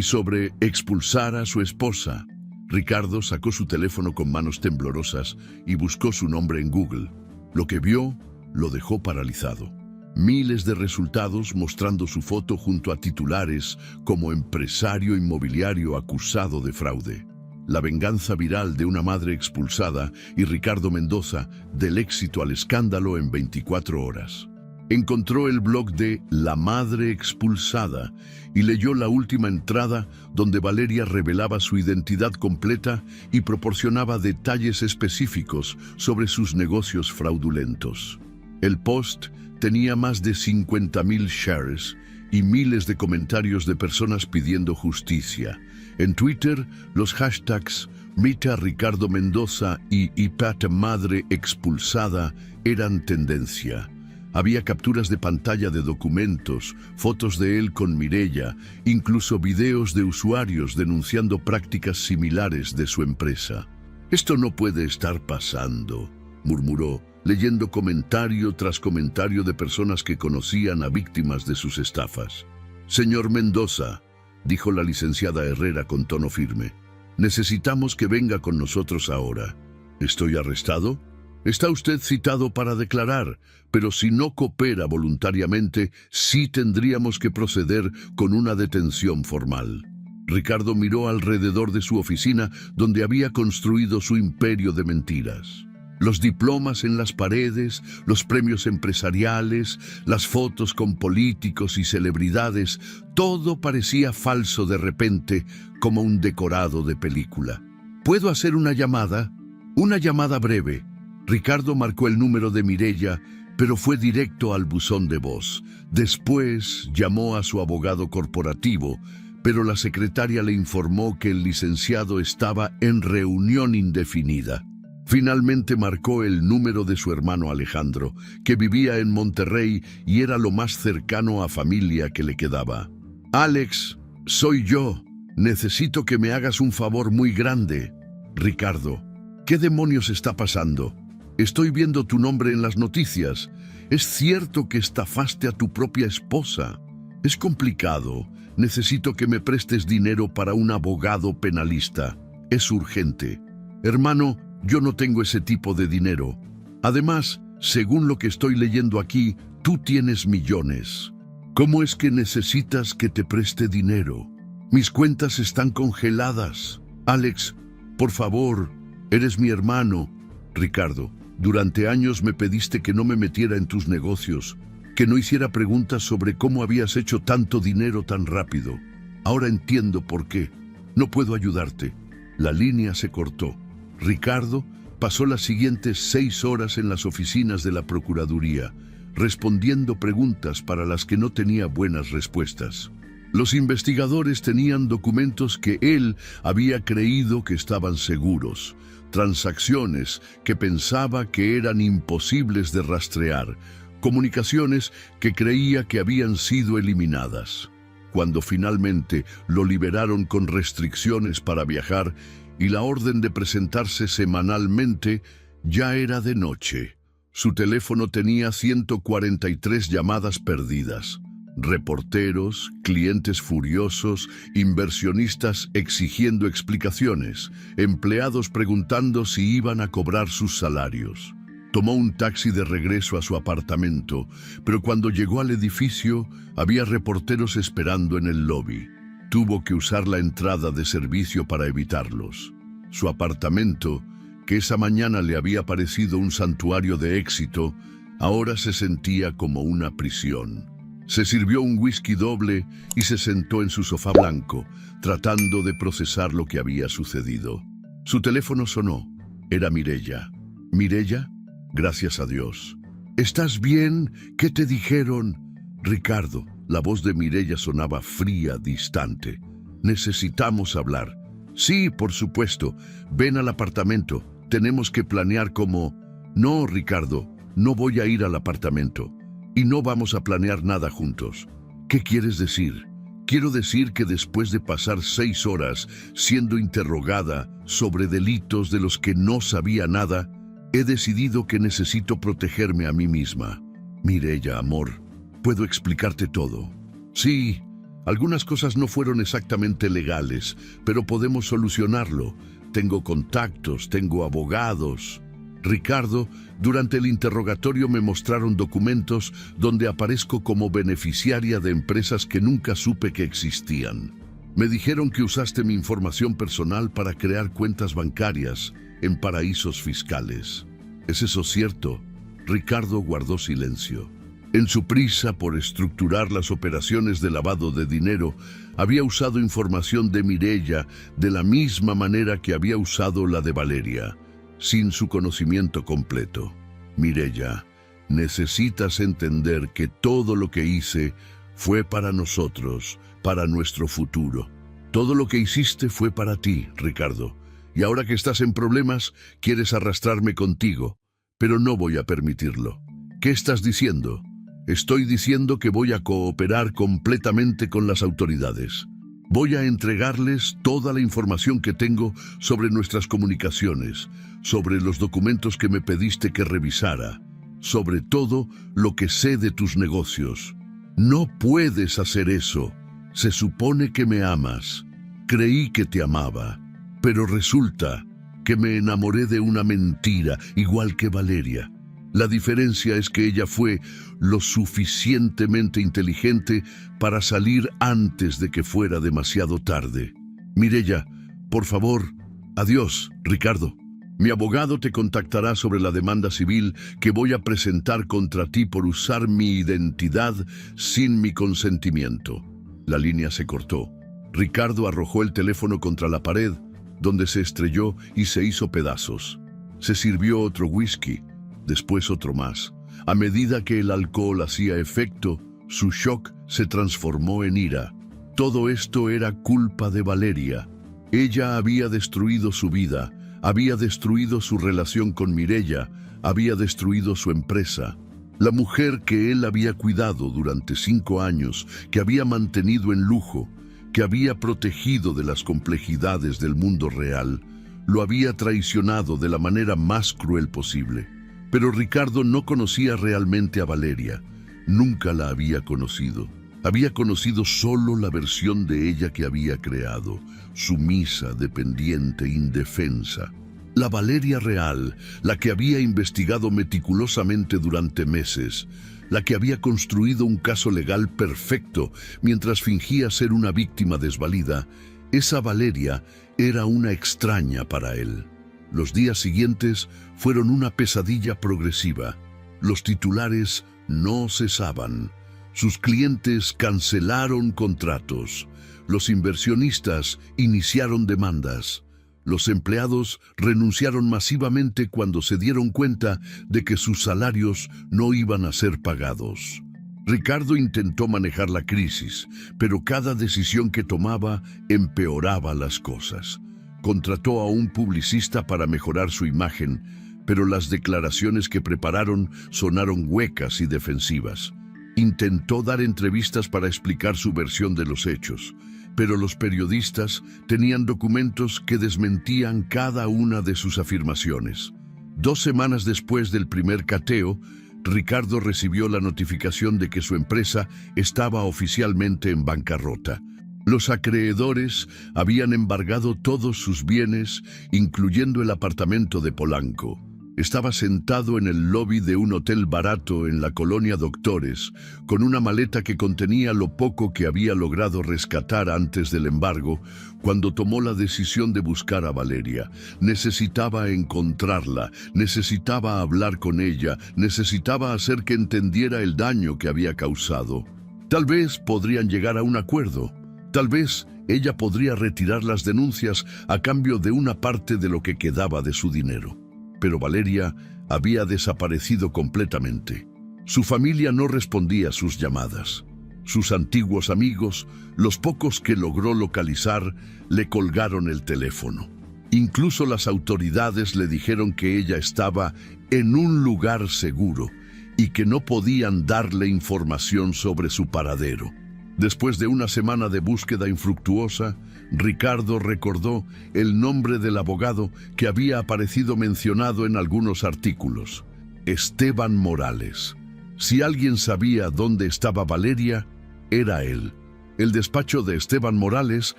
sobre expulsar a su esposa. Ricardo sacó su teléfono con manos temblorosas y buscó su nombre en Google. Lo que vio lo dejó paralizado. Miles de resultados mostrando su foto junto a titulares como empresario inmobiliario acusado de fraude. La venganza viral de una madre expulsada y Ricardo Mendoza del éxito al escándalo en 24 horas. Encontró el blog de La Madre Expulsada y leyó la última entrada donde Valeria revelaba su identidad completa y proporcionaba detalles específicos sobre sus negocios fraudulentos. El post tenía más de 50,000 shares y miles de comentarios de personas pidiendo justicia. En Twitter, los hashtags Rita Ricardo Mendoza y Ipata Madre Expulsada eran tendencia. Había capturas de pantalla de documentos, fotos de él con Mireya, incluso videos de usuarios denunciando prácticas similares de su empresa. Esto no puede estar pasando, murmuró, leyendo comentario tras comentario de personas que conocían a víctimas de sus estafas. Señor Mendoza, dijo la licenciada Herrera con tono firme, necesitamos que venga con nosotros ahora. ¿Estoy arrestado? Está usted citado para declarar, pero si no coopera voluntariamente, sí tendríamos que proceder con una detención formal. Ricardo miró alrededor de su oficina donde había construido su imperio de mentiras. Los diplomas en las paredes, los premios empresariales, las fotos con políticos y celebridades, todo parecía falso de repente, como un decorado de película. ¿Puedo hacer una llamada? Una llamada breve. Ricardo marcó el número de Mireya, pero fue directo al buzón de voz. Después llamó a su abogado corporativo, pero la secretaria le informó que el licenciado estaba en reunión indefinida. Finalmente marcó el número de su hermano Alejandro, que vivía en Monterrey y era lo más cercano a familia que le quedaba. Alex, soy yo. Necesito que me hagas un favor muy grande. Ricardo, ¿qué demonios está pasando? Estoy viendo tu nombre en las noticias. ¿Es cierto que estafaste a tu propia esposa? Es complicado. Necesito que me prestes dinero para un abogado penalista. Es urgente. Hermano, yo no tengo ese tipo de dinero. Además, según lo que estoy leyendo aquí, tú tienes millones. ¿Cómo es que necesitas que te preste dinero? Mis cuentas están congeladas. Alex, por favor, eres mi hermano. Ricardo, durante años me pediste que no me metiera en tus negocios, que no hiciera preguntas sobre cómo habías hecho tanto dinero tan rápido. Ahora entiendo por qué. No puedo ayudarte. La línea se cortó. Ricardo pasó las siguientes 6 horas en las oficinas de la Procuraduría, respondiendo preguntas para las que no tenía buenas respuestas. Los investigadores tenían documentos que él había creído que estaban seguros, transacciones que pensaba que eran imposibles de rastrear, comunicaciones que creía que habían sido eliminadas. Cuando finalmente lo liberaron con restricciones para viajar y la orden de presentarse semanalmente, ya era de noche. Su teléfono tenía 143 llamadas perdidas. Reporteros, clientes furiosos, inversionistas exigiendo explicaciones, empleados preguntando si iban a cobrar sus salarios. Tomó un taxi de regreso a su apartamento, pero cuando llegó al edificio, había reporteros esperando en el lobby. Tuvo que usar la entrada de servicio para evitarlos. Su apartamento, que esa mañana le había parecido un santuario de éxito, ahora se sentía como una prisión. Se sirvió un whisky doble y se sentó en su sofá blanco, tratando de procesar lo que había sucedido. Su teléfono sonó. Era Mireya. ¿Mireya? Gracias a Dios. ¿Estás bien? ¿Qué te dijeron? Ricardo. La voz de Mireya sonaba fría, distante. Necesitamos hablar. Sí, por supuesto. Ven al apartamento. Tenemos que planear cómo... No, Ricardo, no voy a ir al apartamento. Y no vamos a planear nada juntos. ¿Qué quieres decir? Quiero decir que después de pasar 6 horas siendo interrogada sobre delitos de los que no sabía nada, he decidido que necesito protegerme a mí misma. Mireya, amor, puedo explicarte todo. Sí, algunas cosas no fueron exactamente legales, pero podemos solucionarlo. Tengo contactos, tengo abogados. Ricardo, durante el interrogatorio me mostraron documentos donde aparezco como beneficiaria de empresas que nunca supe que existían. Me dijeron que usaste mi información personal para crear cuentas bancarias en paraísos fiscales. ¿Es eso cierto? Ricardo guardó silencio. En su prisa por estructurar las operaciones de lavado de dinero, había usado información de Mireya de la misma manera que había usado la de Valeria, sin su conocimiento completo. Mireya, necesitas entender que todo lo que hice fue para nosotros, para nuestro futuro. Todo lo que hiciste fue para ti, Ricardo. Y ahora que estás en problemas, quieres arrastrarme contigo, pero no voy a permitirlo. ¿Qué estás diciendo? Estoy diciendo que voy a cooperar completamente con las autoridades. Voy a entregarles toda la información que tengo sobre nuestras comunicaciones, sobre los documentos que me pediste que revisara, sobre todo lo que sé de tus negocios. No puedes hacer eso. Se supone que me amas. Creí que te amaba, pero resulta que me enamoré de una mentira, igual que Valeria. La diferencia es que ella fue lo suficientemente inteligente para salir antes de que fuera demasiado tarde. Mireya, por favor, adiós, Ricardo. Mi abogado te contactará sobre la demanda civil que voy a presentar contra ti por usar mi identidad sin mi consentimiento. La línea se cortó. Ricardo arrojó el teléfono contra la pared, donde se estrelló y se hizo pedazos. Se sirvió otro whisky, después otro más. A medida que el alcohol hacía efecto, su shock se transformó en ira. Todo esto era culpa de Valeria. Ella había destruido su vida, había destruido su relación con Mireya, había destruido su empresa. La mujer que él había cuidado durante 5 años, que había mantenido en lujo, que había protegido de las complejidades del mundo real, lo había traicionado de la manera más cruel posible. Pero Ricardo no conocía realmente a Valeria. Nunca la había conocido. Había conocido solo la versión de ella que había creado, sumisa, dependiente, indefensa. La Valeria real, la que había investigado meticulosamente durante meses, la que había construido un caso legal perfecto mientras fingía ser una víctima desvalida, esa Valeria era una extraña para él. Los días siguientes fueron una pesadilla progresiva. Los titulares no cesaban. Sus clientes cancelaron contratos. Los inversionistas iniciaron demandas. Los empleados renunciaron masivamente cuando se dieron cuenta de que sus salarios no iban a ser pagados. Ricardo intentó manejar la crisis, pero cada decisión que tomaba empeoraba las cosas. Contrató a un publicista para mejorar su imagen, pero las declaraciones que prepararon sonaron huecas y defensivas. Intentó dar entrevistas para explicar su versión de los hechos, pero los periodistas tenían documentos que desmentían cada una de sus afirmaciones. 2 semanas después del primer cateo, Ricardo recibió la notificación de que su empresa estaba oficialmente en bancarrota. Los acreedores habían embargado todos sus bienes, incluyendo el apartamento de Polanco. Estaba sentado en el lobby de un hotel barato en la colonia Doctores, con una maleta que contenía lo poco que había logrado rescatar antes del embargo, cuando tomó la decisión de buscar a Valeria. Necesitaba encontrarla, necesitaba hablar con ella, necesitaba hacer que entendiera el daño que había causado. Tal vez podrían llegar a un acuerdo. Tal vez ella podría retirar las denuncias a cambio de una parte de lo que quedaba de su dinero. Pero Valeria había desaparecido completamente. Su familia no respondía a sus llamadas. Sus antiguos amigos, los pocos que logró localizar, le colgaron el teléfono. Incluso las autoridades le dijeron que ella estaba en un lugar seguro y que no podían darle información sobre su paradero. Después de una semana de búsqueda infructuosa, Ricardo recordó el nombre del abogado que había aparecido mencionado en algunos artículos: Esteban Morales. Si alguien sabía dónde estaba Valeria, era él. El despacho de Esteban Morales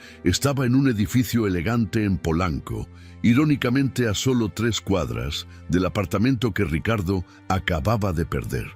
estaba en un edificio elegante en Polanco, irónicamente a solo 3 cuadras del apartamento que Ricardo acababa de perder.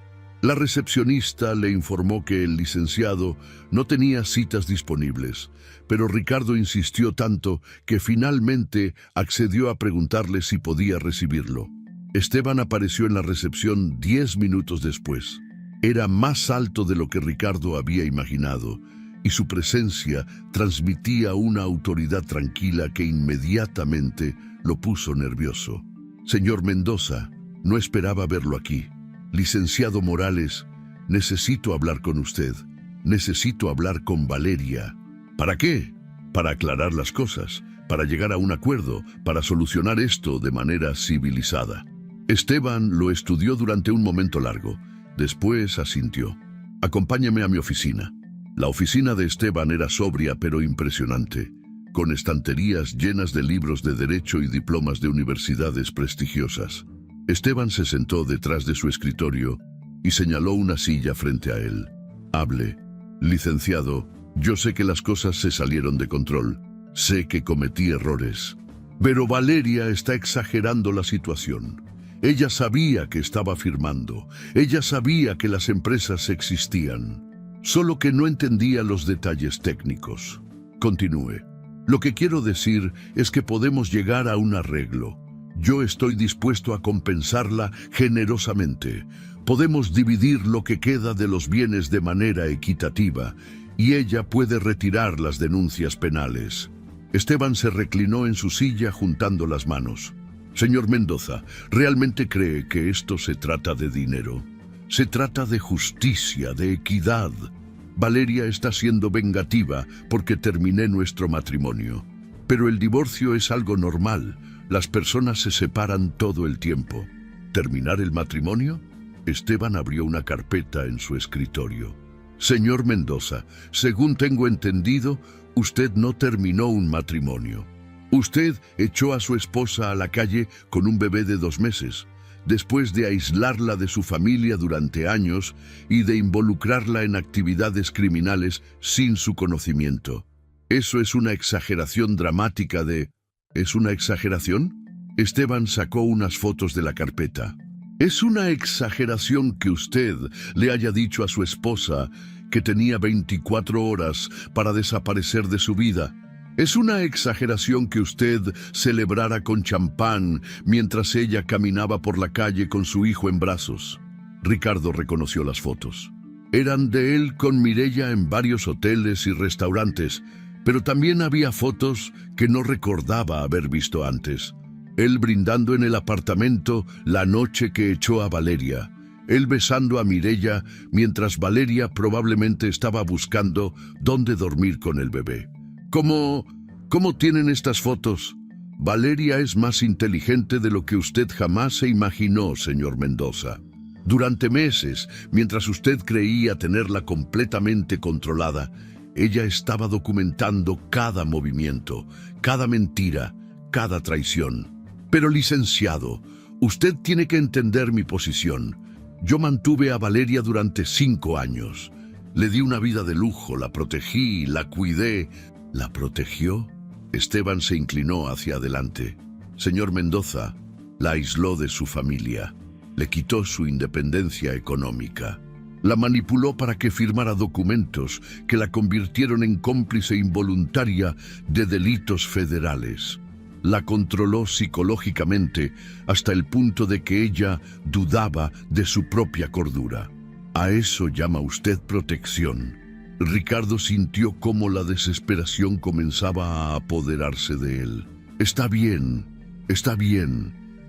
La recepcionista le informó que el licenciado no tenía citas disponibles, pero Ricardo insistió tanto que finalmente accedió a preguntarle si podía recibirlo. Esteban apareció en la recepción 10 minutos después. Era más alto de lo que Ricardo había imaginado, y su presencia transmitía una autoridad tranquila que inmediatamente lo puso nervioso. «Señor Mendoza, no esperaba verlo aquí. Licenciado Morales, necesito hablar con usted. Necesito hablar con Valeria». «¿Para qué?» «Para aclarar las cosas, para llegar a un acuerdo, para solucionar esto de manera civilizada». Esteban lo estudió durante un momento largo. Después asintió. «Acompáñeme a mi oficina». La oficina de Esteban era sobria pero impresionante, con estanterías llenas de libros de derecho y diplomas de universidades prestigiosas. Esteban se sentó detrás de su escritorio y señaló una silla frente a él. «Hable. Licenciado, yo sé que las cosas se salieron de control. Sé que cometí errores. Pero Valeria está exagerando la situación. Ella sabía que estaba firmando. Ella sabía que las empresas existían. Solo que no entendía los detalles técnicos». «Continúe. Lo que quiero decir es que podemos llegar a un arreglo. Yo estoy dispuesto a compensarla generosamente. Podemos dividir lo que queda de los bienes de manera equitativa y ella puede retirar las denuncias penales». Esteban se reclinó en su silla juntando las manos. «Señor Mendoza, ¿realmente cree que esto se trata de dinero? Se trata de justicia, de equidad. Valeria está siendo vengativa porque terminé nuestro matrimonio. Pero el divorcio es algo normal. Las personas se separan todo el tiempo. ¿Terminar el matrimonio?» Esteban abrió una carpeta en su escritorio. «Señor Mendoza, según tengo entendido, usted no terminó un matrimonio. Usted echó a su esposa a la calle con un bebé de 2 meses, después de aislarla de su familia durante años y de involucrarla en actividades criminales sin su conocimiento. Eso es una exageración dramática de... ¿Es una exageración?» Esteban sacó unas fotos de la carpeta. «Es una exageración que usted le haya dicho a su esposa que tenía 24 horas para desaparecer de su vida. Es una exageración que usted celebrara con champán mientras ella caminaba por la calle con su hijo en brazos». Ricardo reconoció las fotos. Eran de él con Mireya en varios hoteles y restaurantes, pero también había fotos que no recordaba haber visto antes. Él brindando en el apartamento la noche que echó a Valeria, él besando a Mireya mientras Valeria probablemente estaba buscando dónde dormir con el bebé. ¿Cómo tienen estas fotos? Valeria es más inteligente de lo que usted jamás se imaginó, señor Mendoza. Durante meses, mientras usted creía tenerla completamente controlada, ella estaba documentando cada movimiento, cada mentira, cada traición. Pero, licenciado, usted tiene que entender mi posición. Yo mantuve a Valeria durante 5 años. Le di una vida de lujo, la protegí, la cuidé. ¿La protegió? Esteban se inclinó hacia adelante. Señor Mendoza, la aisló de su familia. Le quitó su independencia económica. La manipuló para que firmara documentos que la convirtieron en cómplice involuntaria de delitos federales. La controló psicológicamente hasta el punto de que ella dudaba de su propia cordura. ¿A eso llama usted protección? Ricardo sintió cómo la desesperación comenzaba a apoderarse de él. Está bien.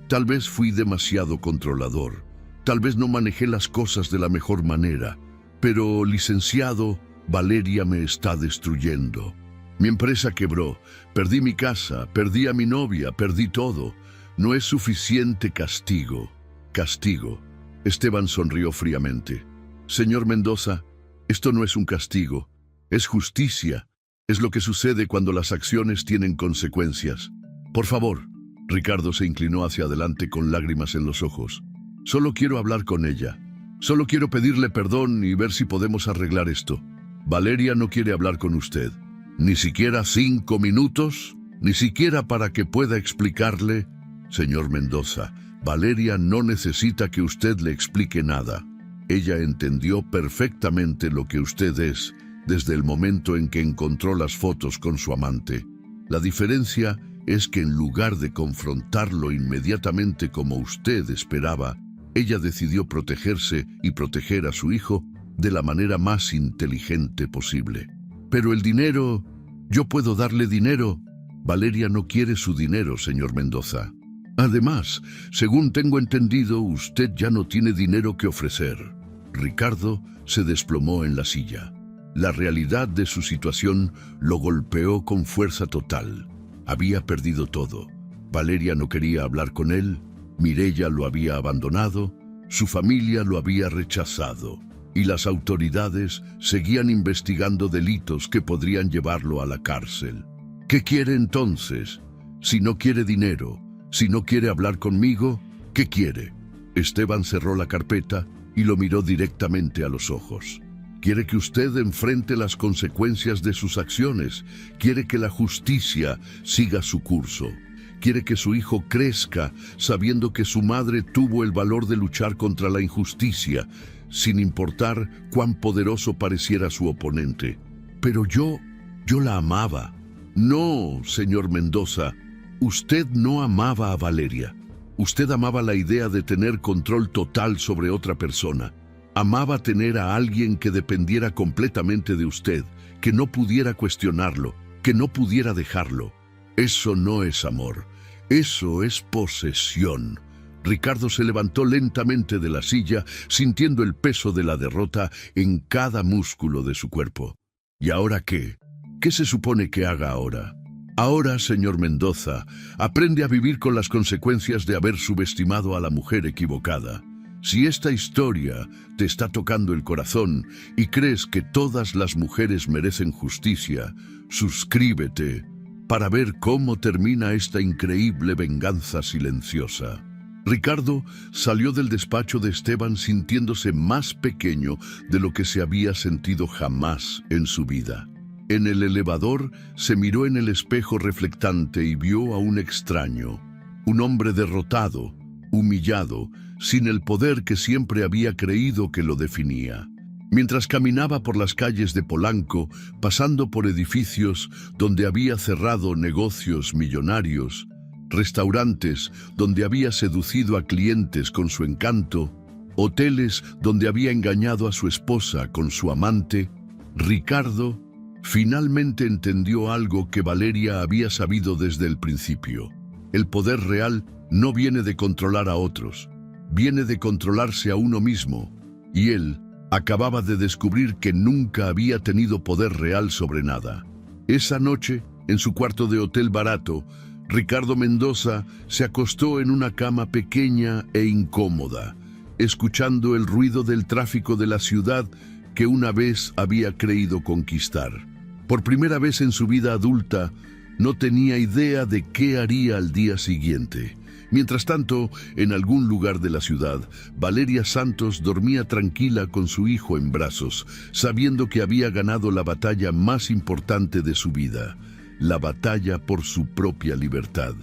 Tal vez fui demasiado controlador. Tal vez no manejé las cosas de la mejor manera. Pero, licenciado, Valeria me está destruyendo. Mi empresa quebró, perdí mi casa, perdí a mi novia, perdí todo. No es suficiente castigo. Castigo. Esteban sonrió fríamente. Señor Mendoza, esto no es un castigo, es justicia. Es lo que sucede cuando las acciones tienen consecuencias. Por favor. Ricardo se inclinó hacia adelante con lágrimas en los ojos. Solo quiero hablar con ella. Solo quiero pedirle perdón y ver si podemos arreglar esto. Valeria no quiere hablar con usted. ¿Ni siquiera 5 minutos? ¿Ni siquiera para que pueda explicarle? Señor Mendoza, Valeria no necesita que usted le explique nada. Ella entendió perfectamente lo que usted es desde el momento en que encontró las fotos con su amante. La diferencia es que en lugar de confrontarlo inmediatamente como usted esperaba, ella decidió protegerse y proteger a su hijo de la manera más inteligente posible. Pero el dinero, yo puedo darle dinero. Valeria no quiere su dinero, señor Mendoza. Además, según tengo entendido, usted ya no tiene dinero que ofrecer. Ricardo se desplomó en la silla. La realidad de su situación lo golpeó con fuerza total. Había perdido todo. Valeria no quería hablar con él, Mireya lo había abandonado, su familia lo había rechazado, y las autoridades seguían investigando delitos que podrían llevarlo a la cárcel. ¿Qué quiere entonces? Si no quiere dinero, si no quiere hablar conmigo, ¿qué quiere? Esteban cerró la carpeta y lo miró directamente a los ojos. Quiere que usted enfrente las consecuencias de sus acciones. Quiere que la justicia siga su curso. Quiere que su hijo crezca sabiendo que su madre tuvo el valor de luchar contra la injusticia, sin importar cuán poderoso pareciera su oponente. Pero yo la amaba. No, señor Mendoza, usted no amaba a Valeria. Usted amaba la idea de tener control total sobre otra persona. Amaba tener a alguien que dependiera completamente de usted, que no pudiera cuestionarlo, que no pudiera dejarlo. Eso no es amor, eso es posesión. Ricardo se levantó lentamente de la silla, sintiendo el peso de la derrota en cada músculo de su cuerpo. ¿Y ahora qué? ¿Qué se supone que haga ahora? Ahora, señor Mendoza, aprende a vivir con las consecuencias de haber subestimado a la mujer equivocada. Si esta historia te está tocando el corazón y crees que todas las mujeres merecen justicia, suscríbete para ver cómo termina esta increíble venganza silenciosa. Ricardo salió del despacho de Esteban sintiéndose más pequeño de lo que se había sentido jamás en su vida. En el elevador se miró en el espejo reflectante y vio a un extraño, un hombre derrotado, humillado, sin el poder que siempre había creído que lo definía. Mientras caminaba por las calles de Polanco, pasando por edificios donde había cerrado negocios millonarios, restaurantes donde había seducido a clientes con su encanto, hoteles donde había engañado a su esposa con su amante, Ricardo finalmente entendió algo que Valeria había sabido desde el principio. El poder real no viene de controlar a otros. viene de controlarse a uno mismo, y él acababa de descubrir que nunca había tenido poder real sobre nada. Esa noche, en su cuarto de hotel barato, Ricardo Mendoza se acostó en una cama pequeña e incómoda, escuchando el ruido del tráfico de la ciudad que una vez había creído conquistar. Por primera vez en su vida adulta, no tenía idea de qué haría al día siguiente. Mientras tanto, en algún lugar de la ciudad, Valeria Santos dormía tranquila con su hijo en brazos, sabiendo que había ganado la batalla más importante de su vida, la batalla por su propia libertad.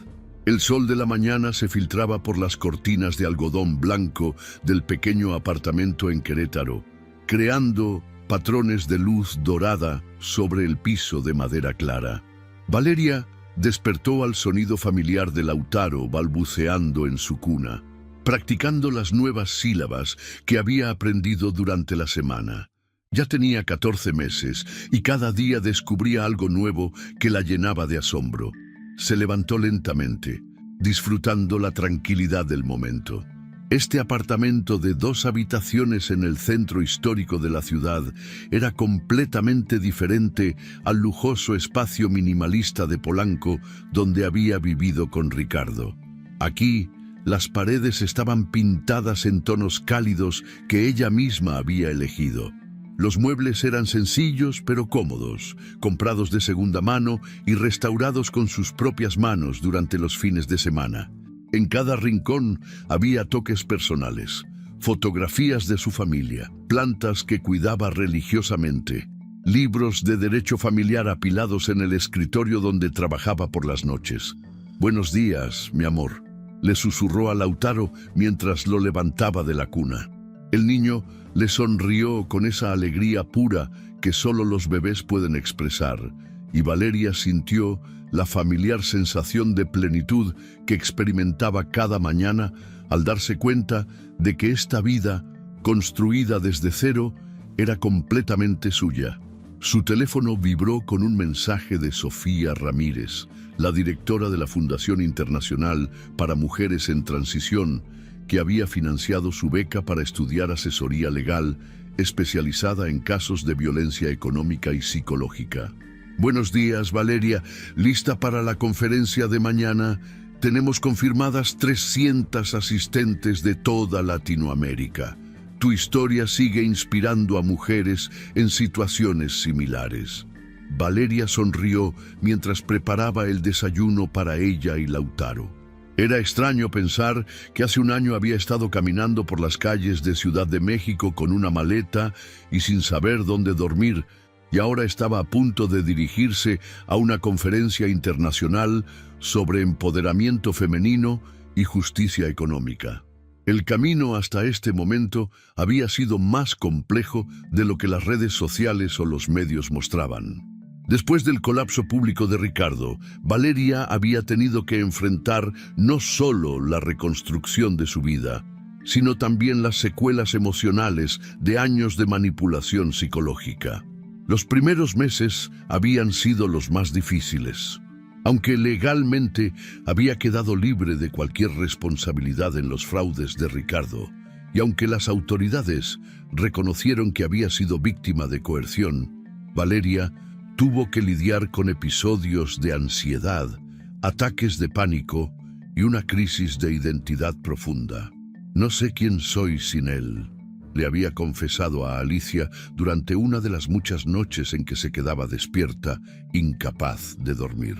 El sol de la mañana se filtraba por las cortinas de algodón blanco del pequeño apartamento en Querétaro, creando patrones de luz dorada sobre el piso de madera clara. Valeria despertó al sonido familiar de Lautaro balbuceando en su cuna, practicando las nuevas sílabas que había aprendido durante la semana. Ya tenía 14 meses y cada día descubría algo nuevo que la llenaba de asombro. Se levantó lentamente, disfrutando la tranquilidad del momento. Este apartamento de 2 habitaciones en el centro histórico de la ciudad era completamente diferente al lujoso espacio minimalista de Polanco donde había vivido con Ricardo. Aquí, las paredes estaban pintadas en tonos cálidos que ella misma había elegido. Los muebles eran sencillos pero cómodos, comprados de segunda mano y restaurados con sus propias manos durante los fines de semana. En cada rincón había toques personales, fotografías de su familia, plantas que cuidaba religiosamente, libros de derecho familiar apilados en el escritorio donde trabajaba por las noches. «Buenos días, mi amor», le susurró a Lautaro mientras lo levantaba de la cuna. El niño le sonrió con esa alegría pura que solo los bebés pueden expresar, y Valeria sintió la familiar sensación de plenitud que experimentaba cada mañana al darse cuenta de que esta vida, construida desde cero, era completamente suya. Su teléfono vibró con un mensaje de Sofía Ramírez, la directora de la Fundación Internacional para Mujeres en Transición, que había financiado su beca para estudiar asesoría legal especializada en casos de violencia económica y psicológica. «Buenos días, Valeria. ¿Lista para la conferencia de mañana? Tenemos confirmadas 300 asistentes de toda Latinoamérica. Tu historia sigue inspirando a mujeres en situaciones similares». Valeria sonrió mientras preparaba el desayuno para ella y Lautaro. Era extraño pensar que hace un año había estado caminando por las calles de Ciudad de México con una maleta y sin saber dónde dormir, y ahora estaba a punto de dirigirse a una conferencia internacional sobre empoderamiento femenino y justicia económica. El camino hasta este momento había sido más complejo de lo que las redes sociales o los medios mostraban. Después del colapso público de Ricardo, Valeria había tenido que enfrentar no solo la reconstrucción de su vida, sino también las secuelas emocionales de años de manipulación psicológica. Los primeros meses habían sido los más difíciles. Aunque legalmente había quedado libre de cualquier responsabilidad en los fraudes de Ricardo, y aunque las autoridades reconocieron que había sido víctima de coerción, Valeria tuvo que lidiar con episodios de ansiedad, ataques de pánico y una crisis de identidad profunda. «No sé quién soy sin él», le había confesado a Alicia durante una de las muchas noches en que se quedaba despierta, incapaz de dormir.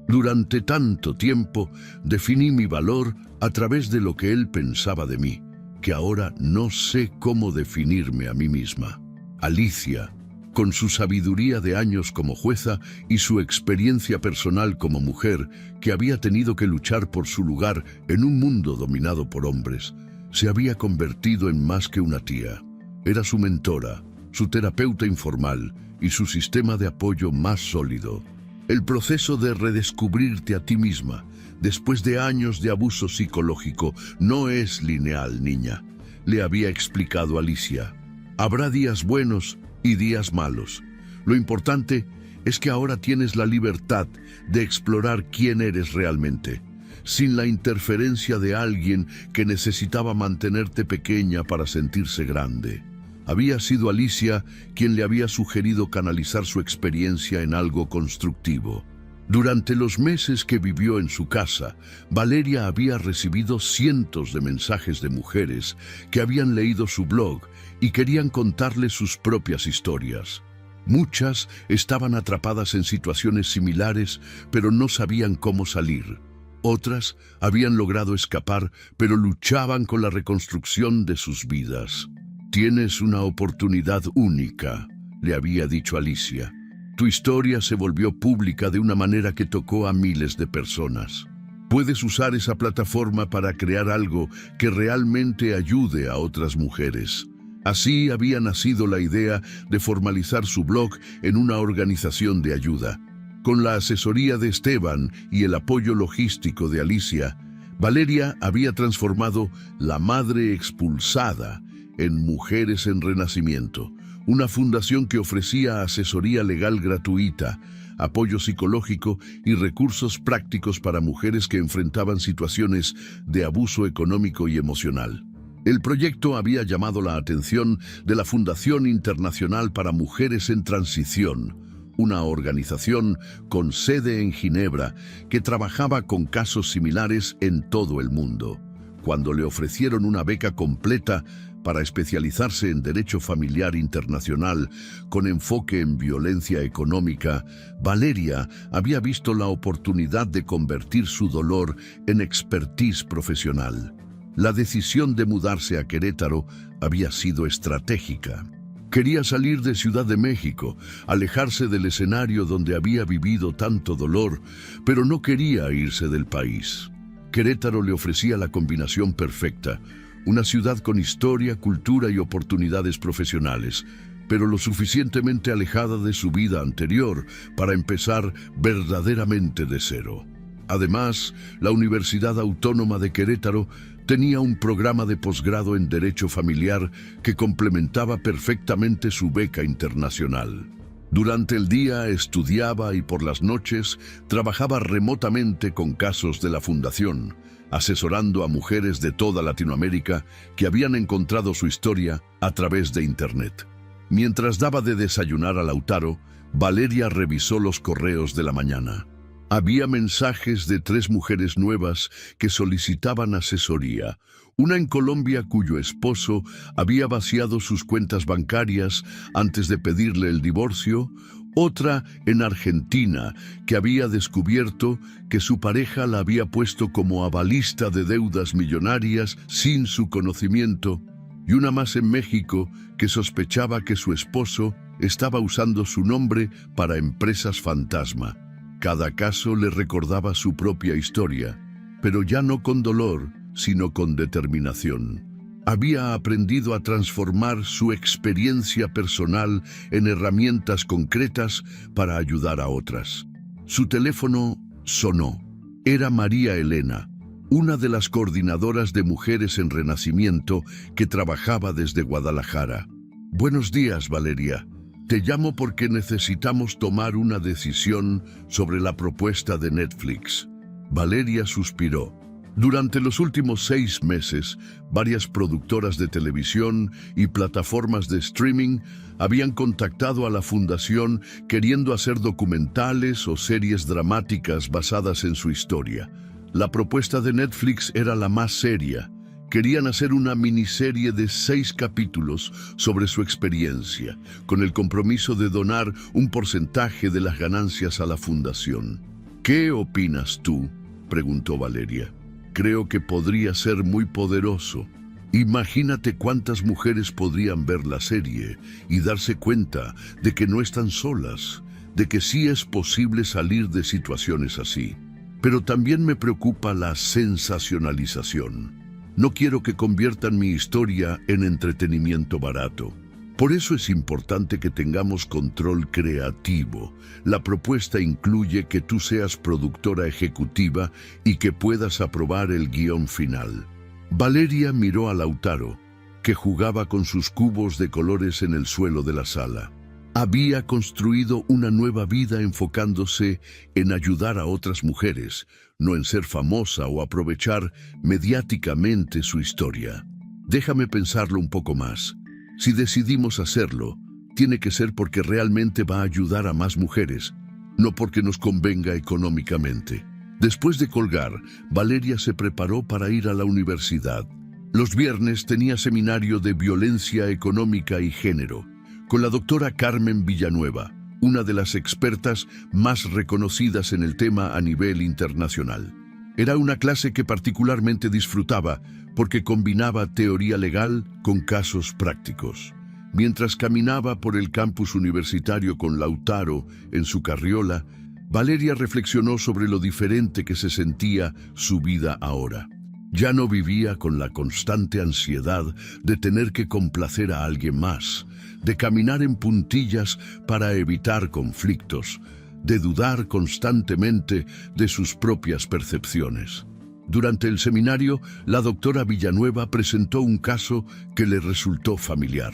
«Durante tanto tiempo definí mi valor a través de lo que él pensaba de mí, que ahora no sé cómo definirme a mí misma». Alicia, con su sabiduría de años como jueza y su experiencia personal como mujer que había tenido que luchar por su lugar en un mundo dominado por hombres, se había convertido en más que una tía. Era su mentora, su terapeuta informal y su sistema de apoyo más sólido. «El proceso de redescubrirte a ti misma, después de años de abuso psicológico, no es lineal, niña», le había explicado Alicia. «Habrá días buenos y días malos. Lo importante es que ahora tienes la libertad de explorar quién eres realmente. sin la interferencia de alguien que necesitaba mantenerte pequeña para sentirse grande. Había sido Alicia quien le había sugerido canalizar su experiencia en algo constructivo. Durante los meses que vivió en su casa, Valeria había recibido cientos de mensajes de mujeres que habían leído su blog y querían contarle sus propias historias. Muchas estaban atrapadas en situaciones similares, pero no sabían cómo salir. Otras habían logrado escapar, pero luchaban con la reconstrucción de sus vidas. «Tienes una oportunidad única», le había dicho Alicia. «Tu historia se volvió pública de una manera que tocó a miles de personas. Puedes usar esa plataforma para crear algo que realmente ayude a otras mujeres». Así había nacido la idea de formalizar su blog en una organización de ayuda. Con la asesoría de Esteban y el apoyo logístico de Alicia, Valeria había transformado La Madre Expulsada en Mujeres en Renacimiento, una fundación que ofrecía asesoría legal gratuita, apoyo psicológico y recursos prácticos para mujeres que enfrentaban situaciones de abuso económico y emocional. El proyecto había llamado la atención de la Fundación Internacional para Mujeres en Transición, una organización con sede en Ginebra que trabajaba con casos similares en todo el mundo. Cuando le ofrecieron una beca completa para especializarse en Derecho Familiar Internacional con enfoque en violencia económica, Valeria había visto la oportunidad de convertir su dolor en expertise profesional. La decisión de mudarse a Querétaro había sido estratégica. Quería salir de Ciudad de México, alejarse del escenario donde había vivido tanto dolor, pero no quería irse del país. Querétaro le ofrecía la combinación perfecta, una ciudad con historia, cultura y oportunidades profesionales, pero lo suficientemente alejada de su vida anterior para empezar verdaderamente de cero. Además, la Universidad Autónoma de Querétaro tenía un programa de posgrado en Derecho Familiar que complementaba perfectamente su beca internacional. Durante el día estudiaba y por las noches trabajaba remotamente con casos de la Fundación, asesorando a mujeres de toda Latinoamérica que habían encontrado su historia a través de Internet. Mientras daba de desayunar a Lautaro, Valeria revisó los correos de la mañana. Había mensajes de 3 mujeres nuevas que solicitaban asesoría. Una en Colombia cuyo esposo había vaciado sus cuentas bancarias antes de pedirle el divorcio. Otra en Argentina que había descubierto que su pareja la había puesto como avalista de deudas millonarias sin su conocimiento. Y una más en México que sospechaba que su esposo estaba usando su nombre para empresas fantasma. Cada caso le recordaba su propia historia, pero ya no con dolor, sino con determinación. Había aprendido a transformar su experiencia personal en herramientas concretas para ayudar a otras. Su teléfono sonó. Era María Elena, una de las coordinadoras de Mujeres en Renacimiento que trabajaba desde Guadalajara. «Buenos días, Valeria. Te llamo porque necesitamos tomar una decisión sobre la propuesta de Netflix». Valeria suspiró. Durante los últimos 6 meses, varias productoras de televisión y plataformas de streaming habían contactado a la fundación queriendo hacer documentales o series dramáticas basadas en su historia. La propuesta de Netflix era la más seria. Querían hacer una miniserie de 6 capítulos sobre su experiencia, con el compromiso de donar un porcentaje de las ganancias a la fundación. «¿Qué opinas tú?», preguntó Valeria. «Creo que podría ser muy poderoso. Imagínate cuántas mujeres podrían ver la serie y darse cuenta de que no están solas, de que sí es posible salir de situaciones así. Pero también me preocupa la sensacionalización. No quiero que conviertan mi historia en entretenimiento barato. Por eso es importante que tengamos control creativo. La propuesta incluye que tú seas productora ejecutiva y que puedas aprobar el guión final». Valeria miró a Lautaro, que jugaba con sus cubos de colores en el suelo de la sala. Había construido una nueva vida enfocándose en ayudar a otras mujeres, no en ser famosa o aprovechar mediáticamente su historia. Déjame pensarlo un poco más. Si decidimos hacerlo, tiene que ser porque realmente va a ayudar a más mujeres, no porque nos convenga económicamente. Después de colgar, Valeria se preparó para ir a la universidad. Los viernes tenía seminario de violencia económica y género, con la doctora Carmen Villanueva, una de las expertas más reconocidas en el tema a nivel internacional. Era una clase que particularmente disfrutaba porque combinaba teoría legal con casos prácticos. Mientras caminaba por el campus universitario con Lautaro en su carriola, Valeria reflexionó sobre lo diferente que se sentía su vida ahora. Ya no vivía con la constante ansiedad de tener que complacer a alguien más, de caminar en puntillas para evitar conflictos, de dudar constantemente de sus propias percepciones. Durante el seminario, la doctora Villanueva presentó un caso que le resultó familiar.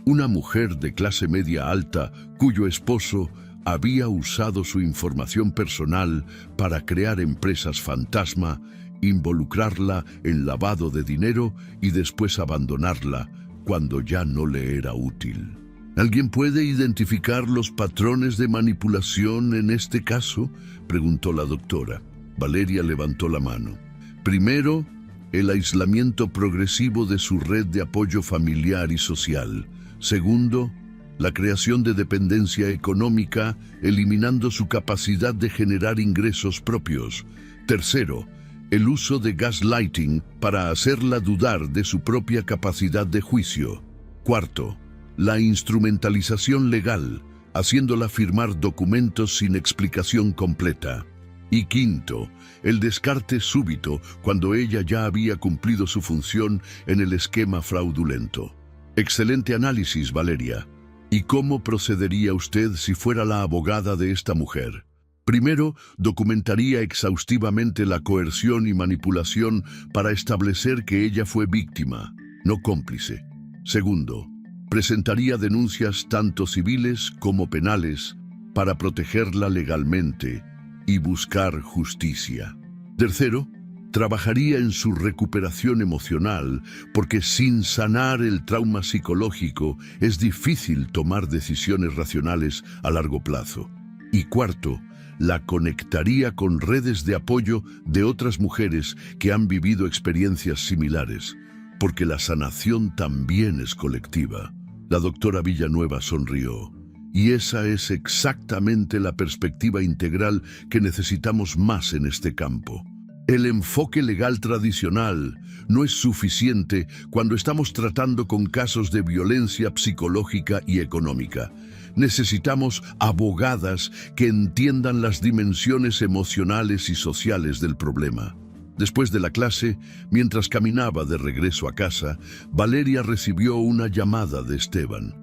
Una mujer de clase media alta, cuyo esposo había usado su información personal para crear empresas fantasma, involucrarla en lavado de dinero y después abandonarla cuando ya no le era útil. ¿Alguien puede identificar los patrones de manipulación en este caso?, preguntó la doctora. Valeria levantó la mano. Primero, el aislamiento progresivo de su red de apoyo familiar y social. Segundo, la creación de dependencia económica, eliminando su capacidad de generar ingresos propios. Tercero, el uso de gaslighting para hacerla dudar de su propia capacidad de juicio. Cuarto, la instrumentalización legal, haciéndola firmar documentos sin explicación completa. Y quinto, el descarte súbito cuando ella ya había cumplido su función en el esquema fraudulento. Excelente análisis, Valeria. ¿Y cómo procedería usted si fuera la abogada de esta mujer? Primero, documentaría exhaustivamente la coerción y manipulación para establecer que ella fue víctima, no cómplice. Segundo, presentaría denuncias tanto civiles como penales para protegerla legalmente y buscar justicia. Tercero, trabajaría en su recuperación emocional, porque sin sanar el trauma psicológico es difícil tomar decisiones racionales a largo plazo. Y cuarto, la conectaría con redes de apoyo de otras mujeres que han vivido experiencias similares, porque la sanación también es colectiva. La doctora Villanueva sonrió. Y esa es exactamente la perspectiva integral que necesitamos más en este campo. El enfoque legal tradicional no es suficiente cuando estamos tratando con casos de violencia psicológica y económica. Necesitamos abogadas que entiendan las dimensiones emocionales y sociales del problema. Después de la clase, mientras caminaba de regreso a casa, Valeria recibió una llamada de Esteban.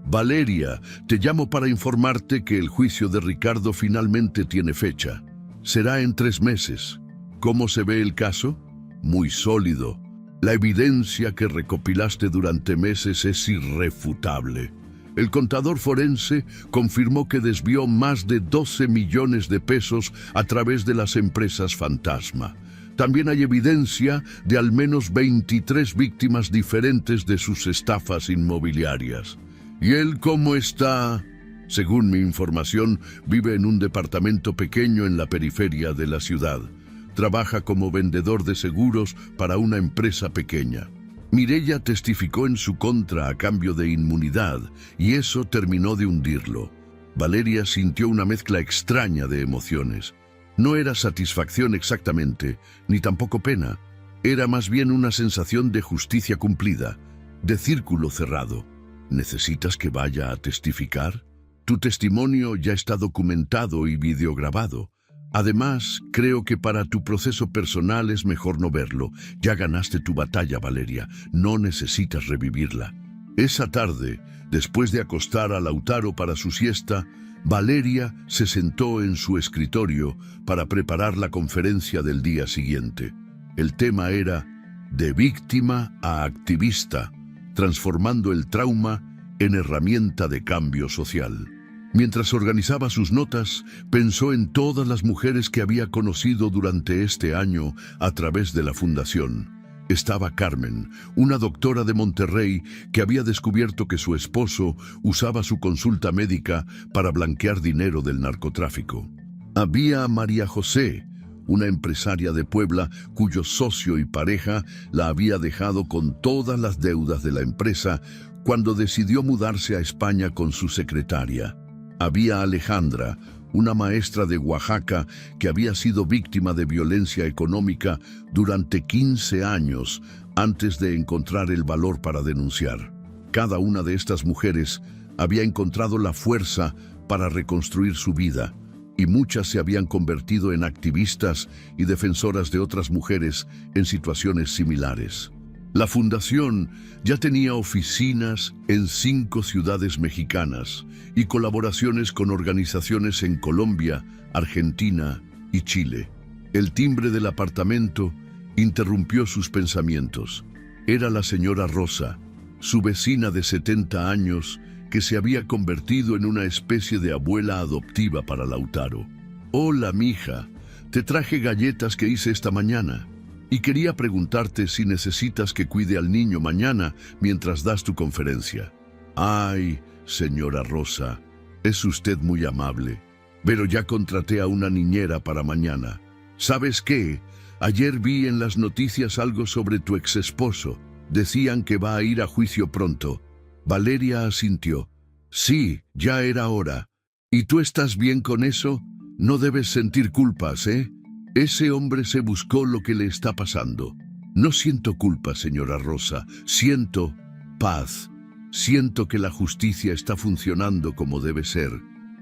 Valeria, te llamo para informarte que el juicio de Ricardo finalmente tiene fecha. Será en 3 meses. ¿Cómo se ve el caso? Muy sólido. La evidencia que recopilaste durante meses es irrefutable. El contador forense confirmó que desvió más de 12 millones de pesos a través de las empresas fantasma. También hay evidencia de al menos 23 víctimas diferentes de sus estafas inmobiliarias. ¿Y él cómo está? Según mi información, vive en un departamento pequeño en la periferia de la ciudad. Trabaja como vendedor de seguros para una empresa pequeña. Mireya testificó en su contra a cambio de inmunidad, y eso terminó de hundirlo. Valeria sintió una mezcla extraña de emociones. No era satisfacción exactamente, ni tampoco pena. Era más bien una sensación de justicia cumplida, de círculo cerrado. ¿Necesitas que vaya a testificar? Tu testimonio ya está documentado y videograbado. Además, creo que para tu proceso personal es mejor no verlo. Ya ganaste tu batalla, Valeria. No necesitas revivirla. Esa tarde, después de acostar a Lautaro para su siesta, Valeria se sentó en su escritorio para preparar la conferencia del día siguiente. El tema era De víctima a activista, transformando el trauma en herramienta de cambio social. Mientras organizaba sus notas, pensó en todas las mujeres que había conocido durante este año a través de la fundación. Estaba Carmen, una doctora de Monterrey que había descubierto que su esposo usaba su consulta médica para blanquear dinero del narcotráfico. Había a María José, una empresaria de Puebla cuyo socio y pareja la había dejado con todas las deudas de la empresa cuando decidió mudarse a España con su secretaria. Había a Alejandra, una maestra de Oaxaca que había sido víctima de violencia económica durante 15 años antes de encontrar el valor para denunciar. Cada una de estas mujeres había encontrado la fuerza para reconstruir su vida, y muchas se habían convertido en activistas y defensoras de otras mujeres en situaciones similares. La fundación ya tenía oficinas en 5 ciudades mexicanas y colaboraciones con organizaciones en Colombia, Argentina y Chile. El timbre del apartamento interrumpió sus pensamientos. Era la señora Rosa, su vecina de 70 años, que se había convertido en una especie de abuela adoptiva para Lautaro. «Hola, mija, te traje galletas que hice esta mañana y quería preguntarte si necesitas que cuide al niño mañana mientras das tu conferencia». «Ay, señora Rosa, es usted muy amable, pero ya contraté a una niñera para mañana. ¿Sabes qué? Ayer vi en las noticias algo sobre tu exesposo. Decían que va a ir a juicio pronto». Valeria asintió. «Sí, ya era hora. ¿Y tú estás bien con eso? No debes sentir culpas, ¿eh? Ese hombre se buscó lo que le está pasando». «No siento culpa, señora Rosa. Siento paz. Siento que la justicia está funcionando como debe ser».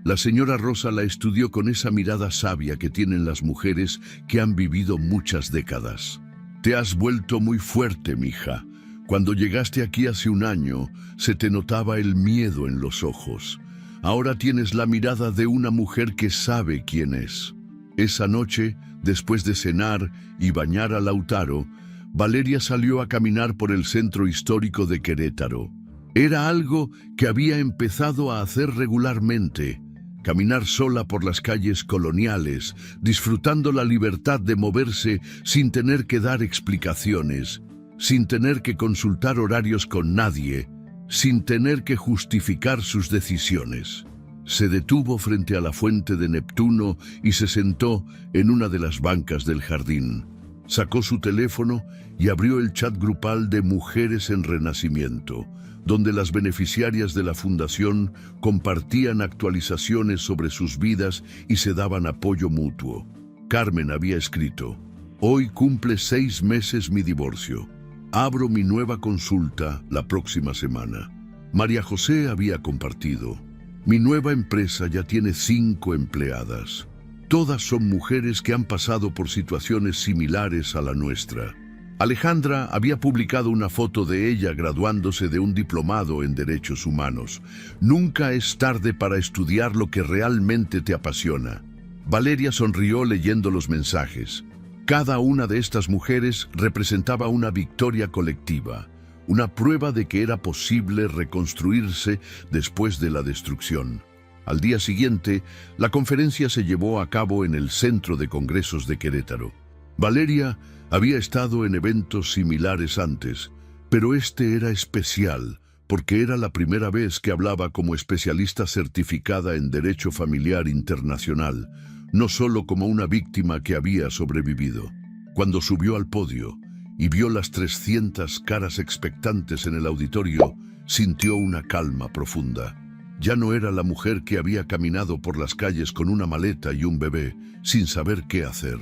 La señora Rosa la estudió con esa mirada sabia que tienen las mujeres que han vivido muchas décadas. «Te has vuelto muy fuerte, mija. Cuando llegaste aquí hace un año, se te notaba el miedo en los ojos. Ahora tienes la mirada de una mujer que sabe quién es». Esa noche, después de cenar y bañar a Lautaro, Valeria salió a caminar por el centro histórico de Querétaro. Era algo que había empezado a hacer regularmente. Caminar sola por las calles coloniales, disfrutando la libertad de moverse sin tener que dar explicaciones, sin tener que consultar horarios con nadie, sin tener que justificar sus decisiones. Se detuvo frente a la fuente de Neptuno y se sentó en una de las bancas del jardín. Sacó su teléfono y abrió el chat grupal de Mujeres en Renacimiento, donde las beneficiarias de la fundación compartían actualizaciones sobre sus vidas y se daban apoyo mutuo. Carmen había escrito: «Hoy cumple 6 meses mi divorcio. Abro mi nueva consulta la próxima semana». María José había compartido: «Mi nueva empresa ya tiene 5 empleadas. Todas son mujeres que han pasado por situaciones similares a la nuestra». Alejandra había publicado una foto de ella graduándose de un diplomado en Derechos Humanos. «Nunca es tarde para estudiar lo que realmente te apasiona». Valeria sonrió leyendo los mensajes. Cada una de estas mujeres representaba una victoria colectiva, una prueba de que era posible reconstruirse después de la destrucción. Al día siguiente, la conferencia se llevó a cabo en el Centro de Congresos de Querétaro. Valeria había estado en eventos similares antes, pero este era especial porque era la primera vez que hablaba como especialista certificada en Derecho Familiar Internacional, no solo como una víctima que había sobrevivido. Cuando subió al podio y vio las 300 caras expectantes en el auditorio, sintió una calma profunda. Ya no era la mujer que había caminado por las calles con una maleta y un bebé, sin saber qué hacer.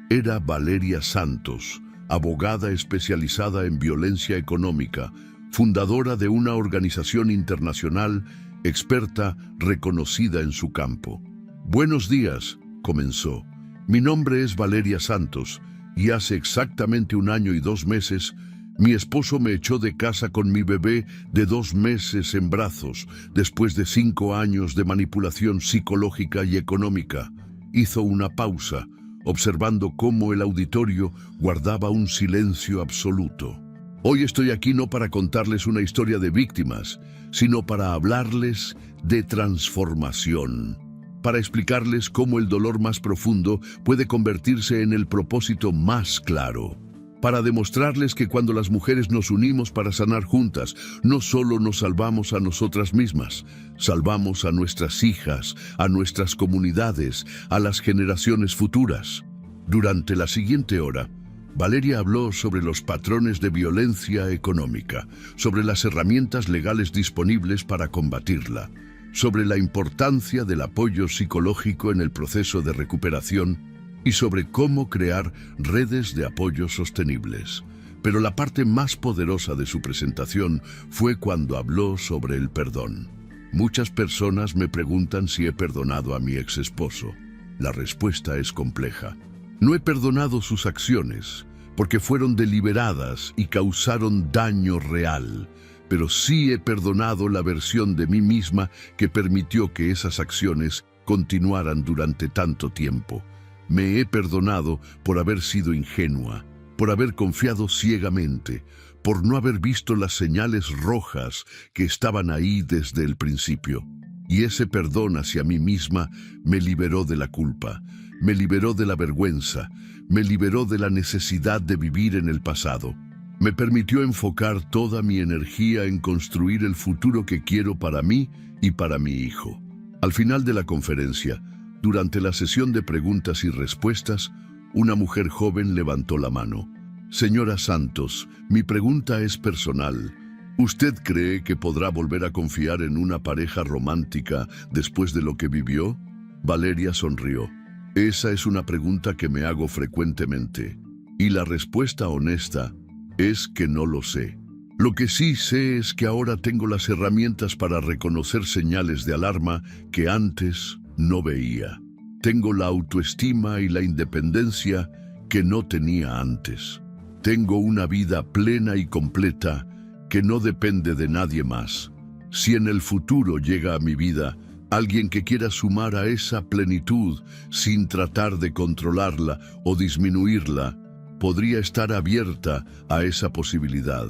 Era Valeria Santos, abogada especializada en violencia económica, fundadora de una organización internacional, experta reconocida en su campo. «Buenos días», comenzó. «Mi nombre es Valeria Santos y hace exactamente 1 año y 2 meses mi esposo me echó de casa con mi bebé de 2 meses en brazos después de 5 años de manipulación psicológica y económica». Hizo una pausa, observando cómo el auditorio guardaba un silencio absoluto. Hoy estoy aquí no para contarles una historia de víctimas, sino para hablarles de transformación, para explicarles cómo el dolor más profundo puede convertirse en el propósito más claro, para demostrarles que cuando las mujeres nos unimos para sanar juntas, no solo nos salvamos a nosotras mismas, salvamos a nuestras hijas, a nuestras comunidades, a las generaciones futuras. Durante la siguiente hora, Valeria habló sobre los patrones de violencia económica, sobre las herramientas legales disponibles para combatirla, sobre la importancia del apoyo psicológico en el proceso de recuperación y sobre cómo crear redes de apoyo sostenibles. Pero la parte más poderosa de su presentación fue cuando habló sobre el perdón. Muchas personas me preguntan si he perdonado a mi ex esposo. La respuesta es compleja. No he perdonado sus acciones, porque fueron deliberadas y causaron daño real, pero sí he perdonado la versión de mí misma que permitió que esas acciones continuaran durante tanto tiempo. Me he perdonado por haber sido ingenua, por haber confiado ciegamente, por no haber visto las señales rojas que estaban ahí desde el principio. Y ese perdón hacia mí misma me liberó de la culpa, me liberó de la vergüenza, me liberó de la necesidad de vivir en el pasado. Me permitió enfocar toda mi energía en construir el futuro que quiero para mí y para mi hijo. Al final de la conferencia, durante la sesión de preguntas y respuestas, una mujer joven levantó la mano. Señora Santos, mi pregunta es personal. ¿Usted cree que podrá volver a confiar en una pareja romántica después de lo que vivió? Valeria sonrió. Esa es una pregunta que me hago frecuentemente. Y la respuesta honesta es que no lo sé. Lo que sí sé es que ahora tengo las herramientas para reconocer señales de alarma que antes no veía. Tengo la autoestima y la independencia que no tenía antes. Tengo una vida plena y completa que no depende de nadie más. Si en el futuro llega a mi vida alguien que quiera sumar a esa plenitud sin tratar de controlarla o disminuirla, podría estar abierta a esa posibilidad.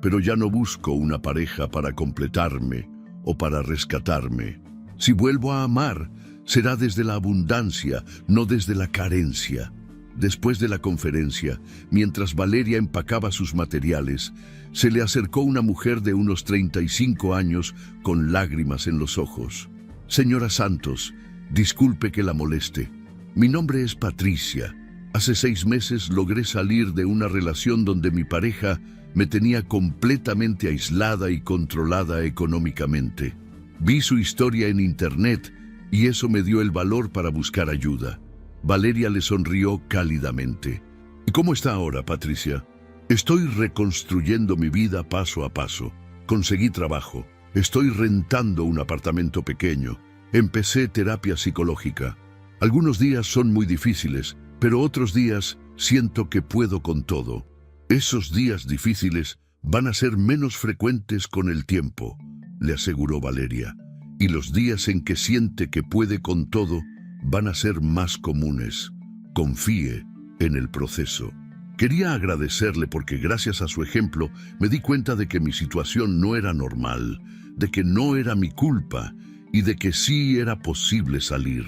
Pero ya no busco una pareja para completarme o para rescatarme. Si vuelvo a amar, será desde la abundancia, no desde la carencia. Después de la conferencia, mientras Valeria empacaba sus materiales, se le acercó una mujer de unos 35 años con lágrimas en los ojos. Señora Santos, disculpe que la moleste. Mi nombre es Patricia. Hace 6 meses logré salir de una relación donde mi pareja me tenía completamente aislada y controlada económicamente. Vi su historia en internet y eso me dio el valor para buscar ayuda. Valeria le sonrió cálidamente. ¿Y cómo está ahora, Patricia? Estoy reconstruyendo mi vida paso a paso. Conseguí trabajo. Estoy rentando un apartamento pequeño. Empecé terapia psicológica. Algunos días son muy difíciles, pero otros días siento que puedo con todo. Esos días difíciles van a ser menos frecuentes con el tiempo, le aseguró Valeria. Y los días en que siente que puede con todo van a ser más comunes. Confíe en el proceso. Quería agradecerle porque gracias a su ejemplo me di cuenta de que mi situación no era normal, de que no era mi culpa y de que sí era posible salir.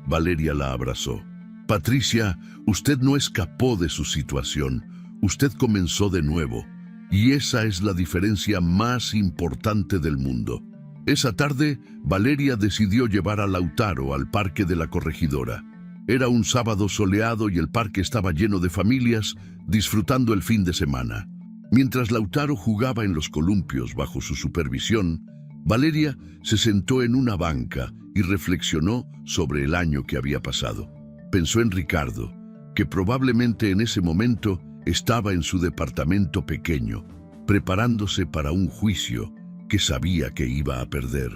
Valeria la abrazó. Patricia, usted no escapó de su situación, usted comenzó de nuevo. Y esa es la diferencia más importante del mundo. Esa tarde, Valeria decidió llevar a Lautaro al parque de la corregidora. Era un sábado soleado y el parque estaba lleno de familias disfrutando el fin de semana. Mientras Lautaro jugaba en los columpios bajo su supervisión, Valeria se sentó en una banca y reflexionó sobre el año que había pasado. Pensó en Ricardo, que probablemente en ese momento estaba en su departamento pequeño, preparándose para un juicio que sabía que iba a perder.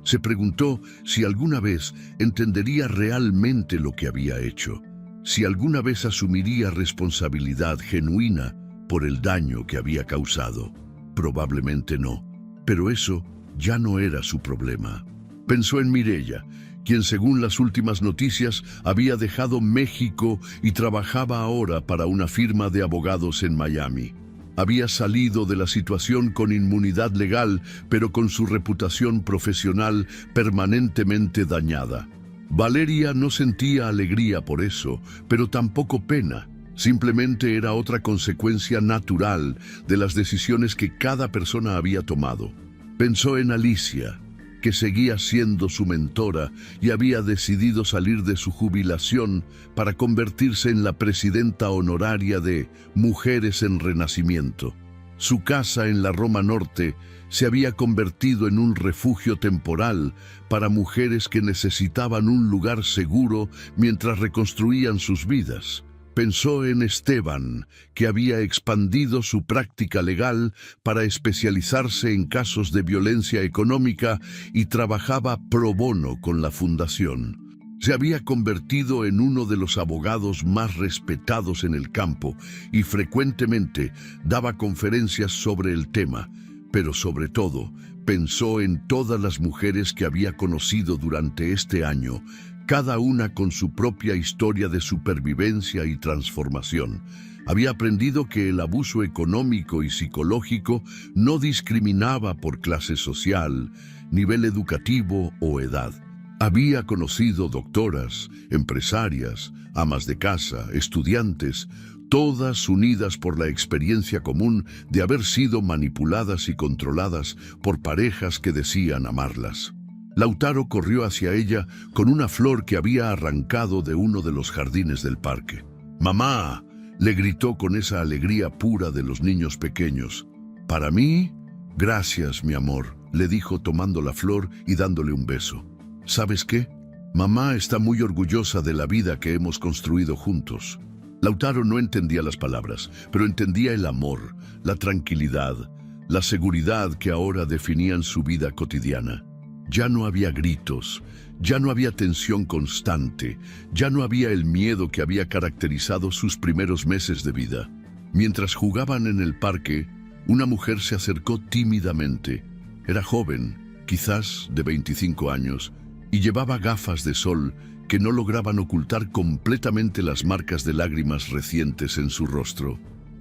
Se preguntó si alguna vez entendería realmente lo que había hecho, si alguna vez asumiría responsabilidad genuina por el daño que había causado. Probablemente no, pero eso ya no era su problema. Pensó en Mireya, quien según las últimas noticias había dejado México y trabajaba ahora para una firma de abogados en Miami. Había salido de la situación con inmunidad legal, pero con su reputación profesional permanentemente dañada. Valeria no sentía alegría por eso, pero tampoco pena. Simplemente era otra consecuencia natural de las decisiones que cada persona había tomado. Pensó en Alicia, que seguía siendo su mentora y había decidido salir de su jubilación para convertirse en la presidenta honoraria de Mujeres en Renacimiento. Su casa en la Roma Norte se había convertido en un refugio temporal para mujeres que necesitaban un lugar seguro mientras reconstruían sus vidas. Pensó en Esteban, que había expandido su práctica legal para especializarse en casos de violencia económica y trabajaba pro bono con la fundación. Se había convertido en uno de los abogados más respetados en el campo y frecuentemente daba conferencias sobre el tema, pero sobre todo pensó en todas las mujeres que había conocido durante este año, cada una con su propia historia de supervivencia y transformación. Había aprendido que el abuso económico y psicológico no discriminaba por clase social, nivel educativo o edad. Había conocido doctoras, empresarias, amas de casa, estudiantes, todas unidas por la experiencia común de haber sido manipuladas y controladas por parejas que decían amarlas. Lautaro corrió hacia ella con una flor que había arrancado de uno de los jardines del parque. «¡Mamá!», le gritó con esa alegría pura de los niños pequeños. «¿Para mí? Gracias, mi amor», le dijo tomando la flor y dándole un beso. «¿Sabes qué? Mamá está muy orgullosa de la vida que hemos construido juntos». Lautaro no entendía las palabras, pero entendía el amor, la tranquilidad, la seguridad que ahora definían su vida cotidiana. Ya no había gritos, ya no había tensión constante, ya no había el miedo que había caracterizado sus primeros meses de vida. Mientras jugaban en el parque, una mujer se acercó tímidamente. Era joven, quizás de 25 años, y llevaba gafas de sol que no lograban ocultar completamente las marcas de lágrimas recientes en su rostro.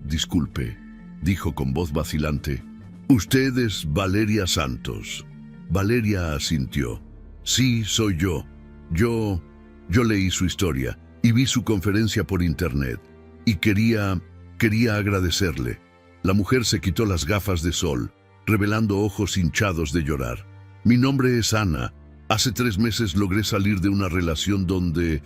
«Disculpe», dijo con voz vacilante. «¿Usted es Valeria Santos?» Valeria asintió. «Sí, soy yo. Yo leí su historia y vi su conferencia por internet. Y quería agradecerle». La mujer se quitó las gafas de sol, revelando ojos hinchados de llorar. «Mi nombre es Ana. Hace 3 meses logré salir de una relación donde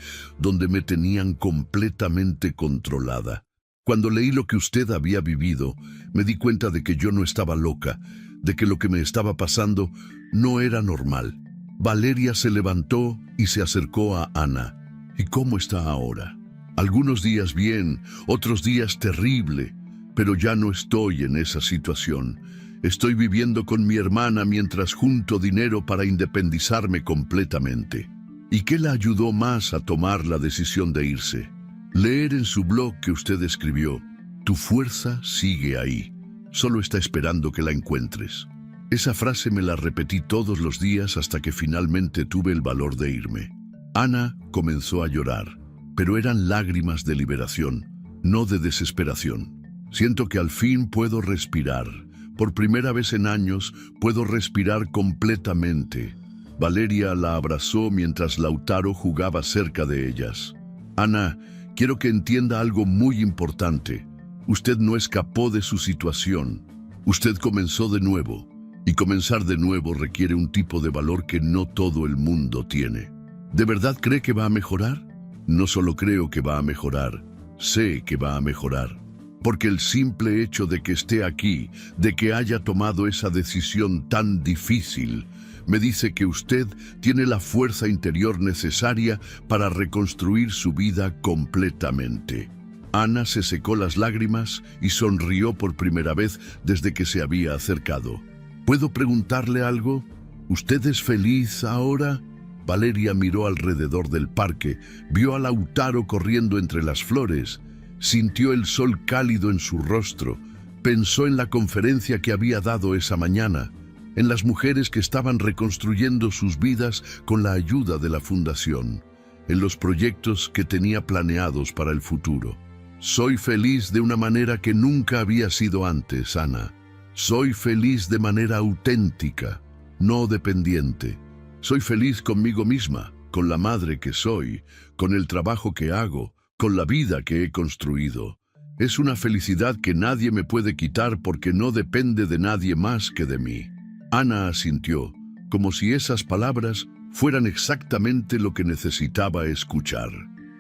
me tenían completamente controlada. Cuando leí lo que usted había vivido, me di cuenta de que yo no estaba loca, de que lo que me estaba pasando no era normal». Valeria se levantó y se acercó a Ana. «¿Y cómo está ahora?» «Algunos días bien, otros días terrible, pero ya no estoy en esa situación. Estoy viviendo con mi hermana mientras junto dinero para independizarme completamente». ¿Y qué la ayudó más a tomar la decisión de irse? Leer en su blog que usted escribió: «Tu fuerza sigue ahí, solo está esperando que la encuentres». Esa frase me la repetí todos los días hasta que finalmente tuve el valor de irme. Ana comenzó a llorar, pero eran lágrimas de liberación, no de desesperación. «Siento que al fin puedo respirar. Por primera vez en años puedo respirar completamente». Valeria la abrazó mientras Lautaro jugaba cerca de ellas. «Ana, quiero que entienda algo muy importante. Usted no escapó de su situación. Usted comenzó de nuevo. Y comenzar de nuevo requiere un tipo de valor que no todo el mundo tiene». ¿De verdad cree que va a mejorar? No solo creo que va a mejorar, sé que va a mejorar. Porque el simple hecho de que esté aquí, de que haya tomado esa decisión tan difícil, me dice que usted tiene la fuerza interior necesaria para reconstruir su vida completamente. Ana se secó las lágrimas y sonrió por primera vez desde que se había acercado. ¿Puedo preguntarle algo? ¿Usted es feliz ahora? Valeria miró alrededor del parque, vio a Lautaro corriendo entre las flores, sintió el sol cálido en su rostro, pensó en la conferencia que había dado esa mañana, en las mujeres que estaban reconstruyendo sus vidas con la ayuda de la fundación, en los proyectos que tenía planeados para el futuro. Soy feliz de una manera que nunca había sido antes, Ana. Soy feliz de manera auténtica, no dependiente. Soy feliz conmigo misma, con la madre que soy, con el trabajo que hago, con la vida que he construido. Es una felicidad que nadie me puede quitar porque no depende de nadie más que de mí. Ana asintió, como si esas palabras fueran exactamente lo que necesitaba escuchar.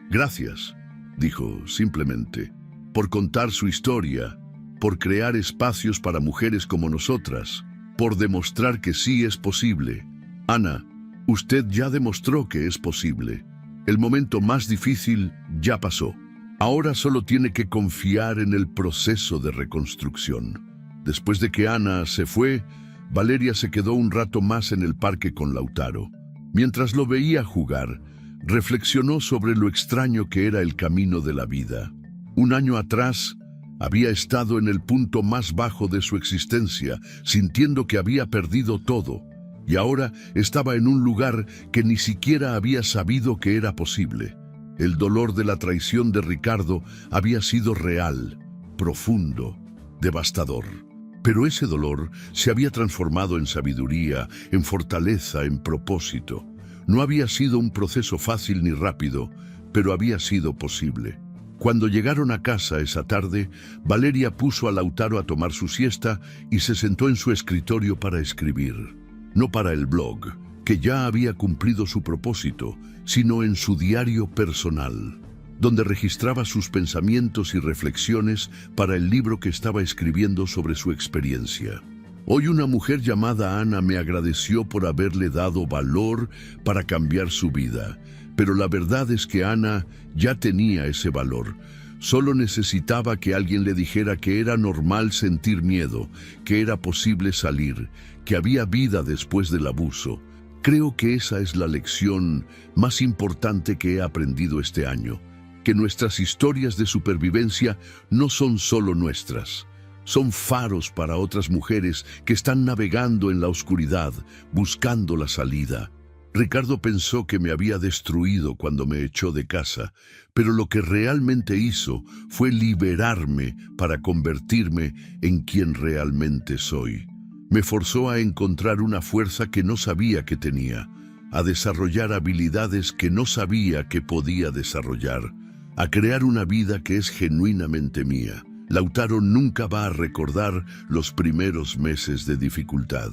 Gracias, dijo simplemente, por contar su historia, por crear espacios para mujeres como nosotras, por demostrar que sí es posible. Ana, usted ya demostró que es posible. El momento más difícil ya pasó. Ahora solo tiene que confiar en el proceso de reconstrucción. Después de que Ana se fue, Valeria se quedó un rato más en el parque con Lautaro. Mientras lo veía jugar, reflexionó sobre lo extraño que era el camino de la vida. Un año atrás, había estado en el punto más bajo de su existencia, sintiendo que había perdido todo, y ahora estaba en un lugar que ni siquiera había sabido que era posible. El dolor de la traición de Ricardo había sido real, profundo, devastador. Pero ese dolor se había transformado en sabiduría, en fortaleza, en propósito. No había sido un proceso fácil ni rápido, pero había sido posible. Cuando llegaron a casa esa tarde, Valeria puso a Lautaro a tomar su siesta y se sentó en su escritorio para escribir. No para el blog, que ya había cumplido su propósito, sino en su diario personal, donde registraba sus pensamientos y reflexiones para el libro que estaba escribiendo sobre su experiencia. Hoy una mujer llamada Ana me agradeció por haberle dado valor para cambiar su vida, pero la verdad es que Ana ya tenía ese valor. Solo necesitaba que alguien le dijera que era normal sentir miedo, que era posible salir, que había vida después del abuso. Creo que esa es la lección más importante que he aprendido este año, que nuestras historias de supervivencia no son solo nuestras. Son faros para otras mujeres que están navegando en la oscuridad, buscando la salida. Ricardo pensó que me había destruido cuando me echó de casa, pero lo que realmente hizo fue liberarme para convertirme en quien realmente soy. Me forzó a encontrar una fuerza que no sabía que tenía, a desarrollar habilidades que no sabía que podía desarrollar, a crear una vida que es genuinamente mía. Lautaro nunca va a recordar los primeros meses de dificultad.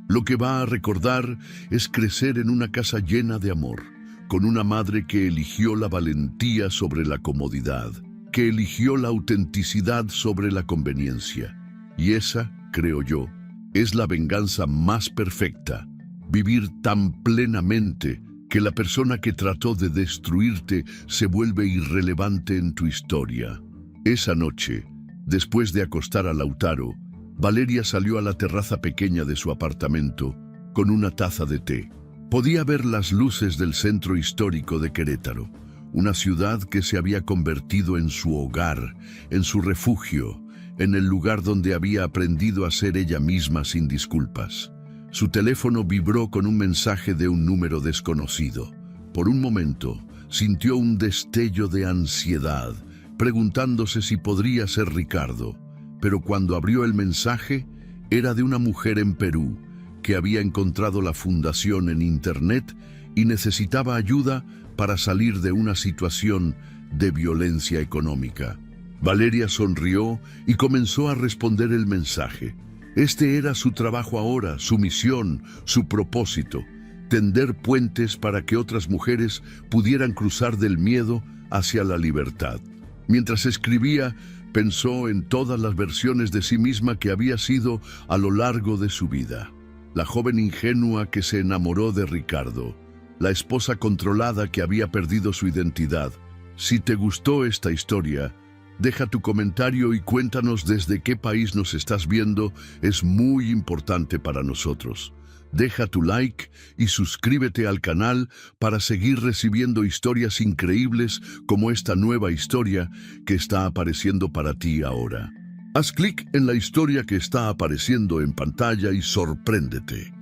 Lo que va a recordar es crecer en una casa llena de amor, con una madre que eligió la valentía sobre la comodidad, que eligió la autenticidad sobre la conveniencia. Y esa, creo yo, es la venganza más perfecta, vivir tan plenamente que la persona que trató de destruirte se vuelve irrelevante en tu historia. Esa noche, después de acostar a Lautaro, Valeria salió a la terraza pequeña de su apartamento con una taza de té. Podía ver las luces del centro histórico de Querétaro, una ciudad que se había convertido en su hogar, en su refugio, en el lugar donde había aprendido a ser ella misma sin disculpas. Su teléfono vibró con un mensaje de un número desconocido. Por un momento, sintió un destello de ansiedad, preguntándose si podría ser Ricardo. Pero cuando abrió el mensaje, era de una mujer en Perú, que había encontrado la fundación en Internet y necesitaba ayuda para salir de una situación de violencia económica. Valeria sonrió y comenzó a responder el mensaje. Este era su trabajo ahora, su misión, su propósito, tender puentes para que otras mujeres pudieran cruzar del miedo hacia la libertad. Mientras escribía, pensó en todas las versiones de sí misma que había sido a lo largo de su vida. La joven ingenua que se enamoró de Ricardo, la esposa controlada que había perdido su identidad. Si te gustó esta historia, deja tu comentario y cuéntanos desde qué país nos estás viendo, es muy importante para nosotros. Deja tu like y suscríbete al canal para seguir recibiendo historias increíbles como esta nueva historia que está apareciendo para ti ahora. Haz clic en la historia que está apareciendo en pantalla y sorpréndete.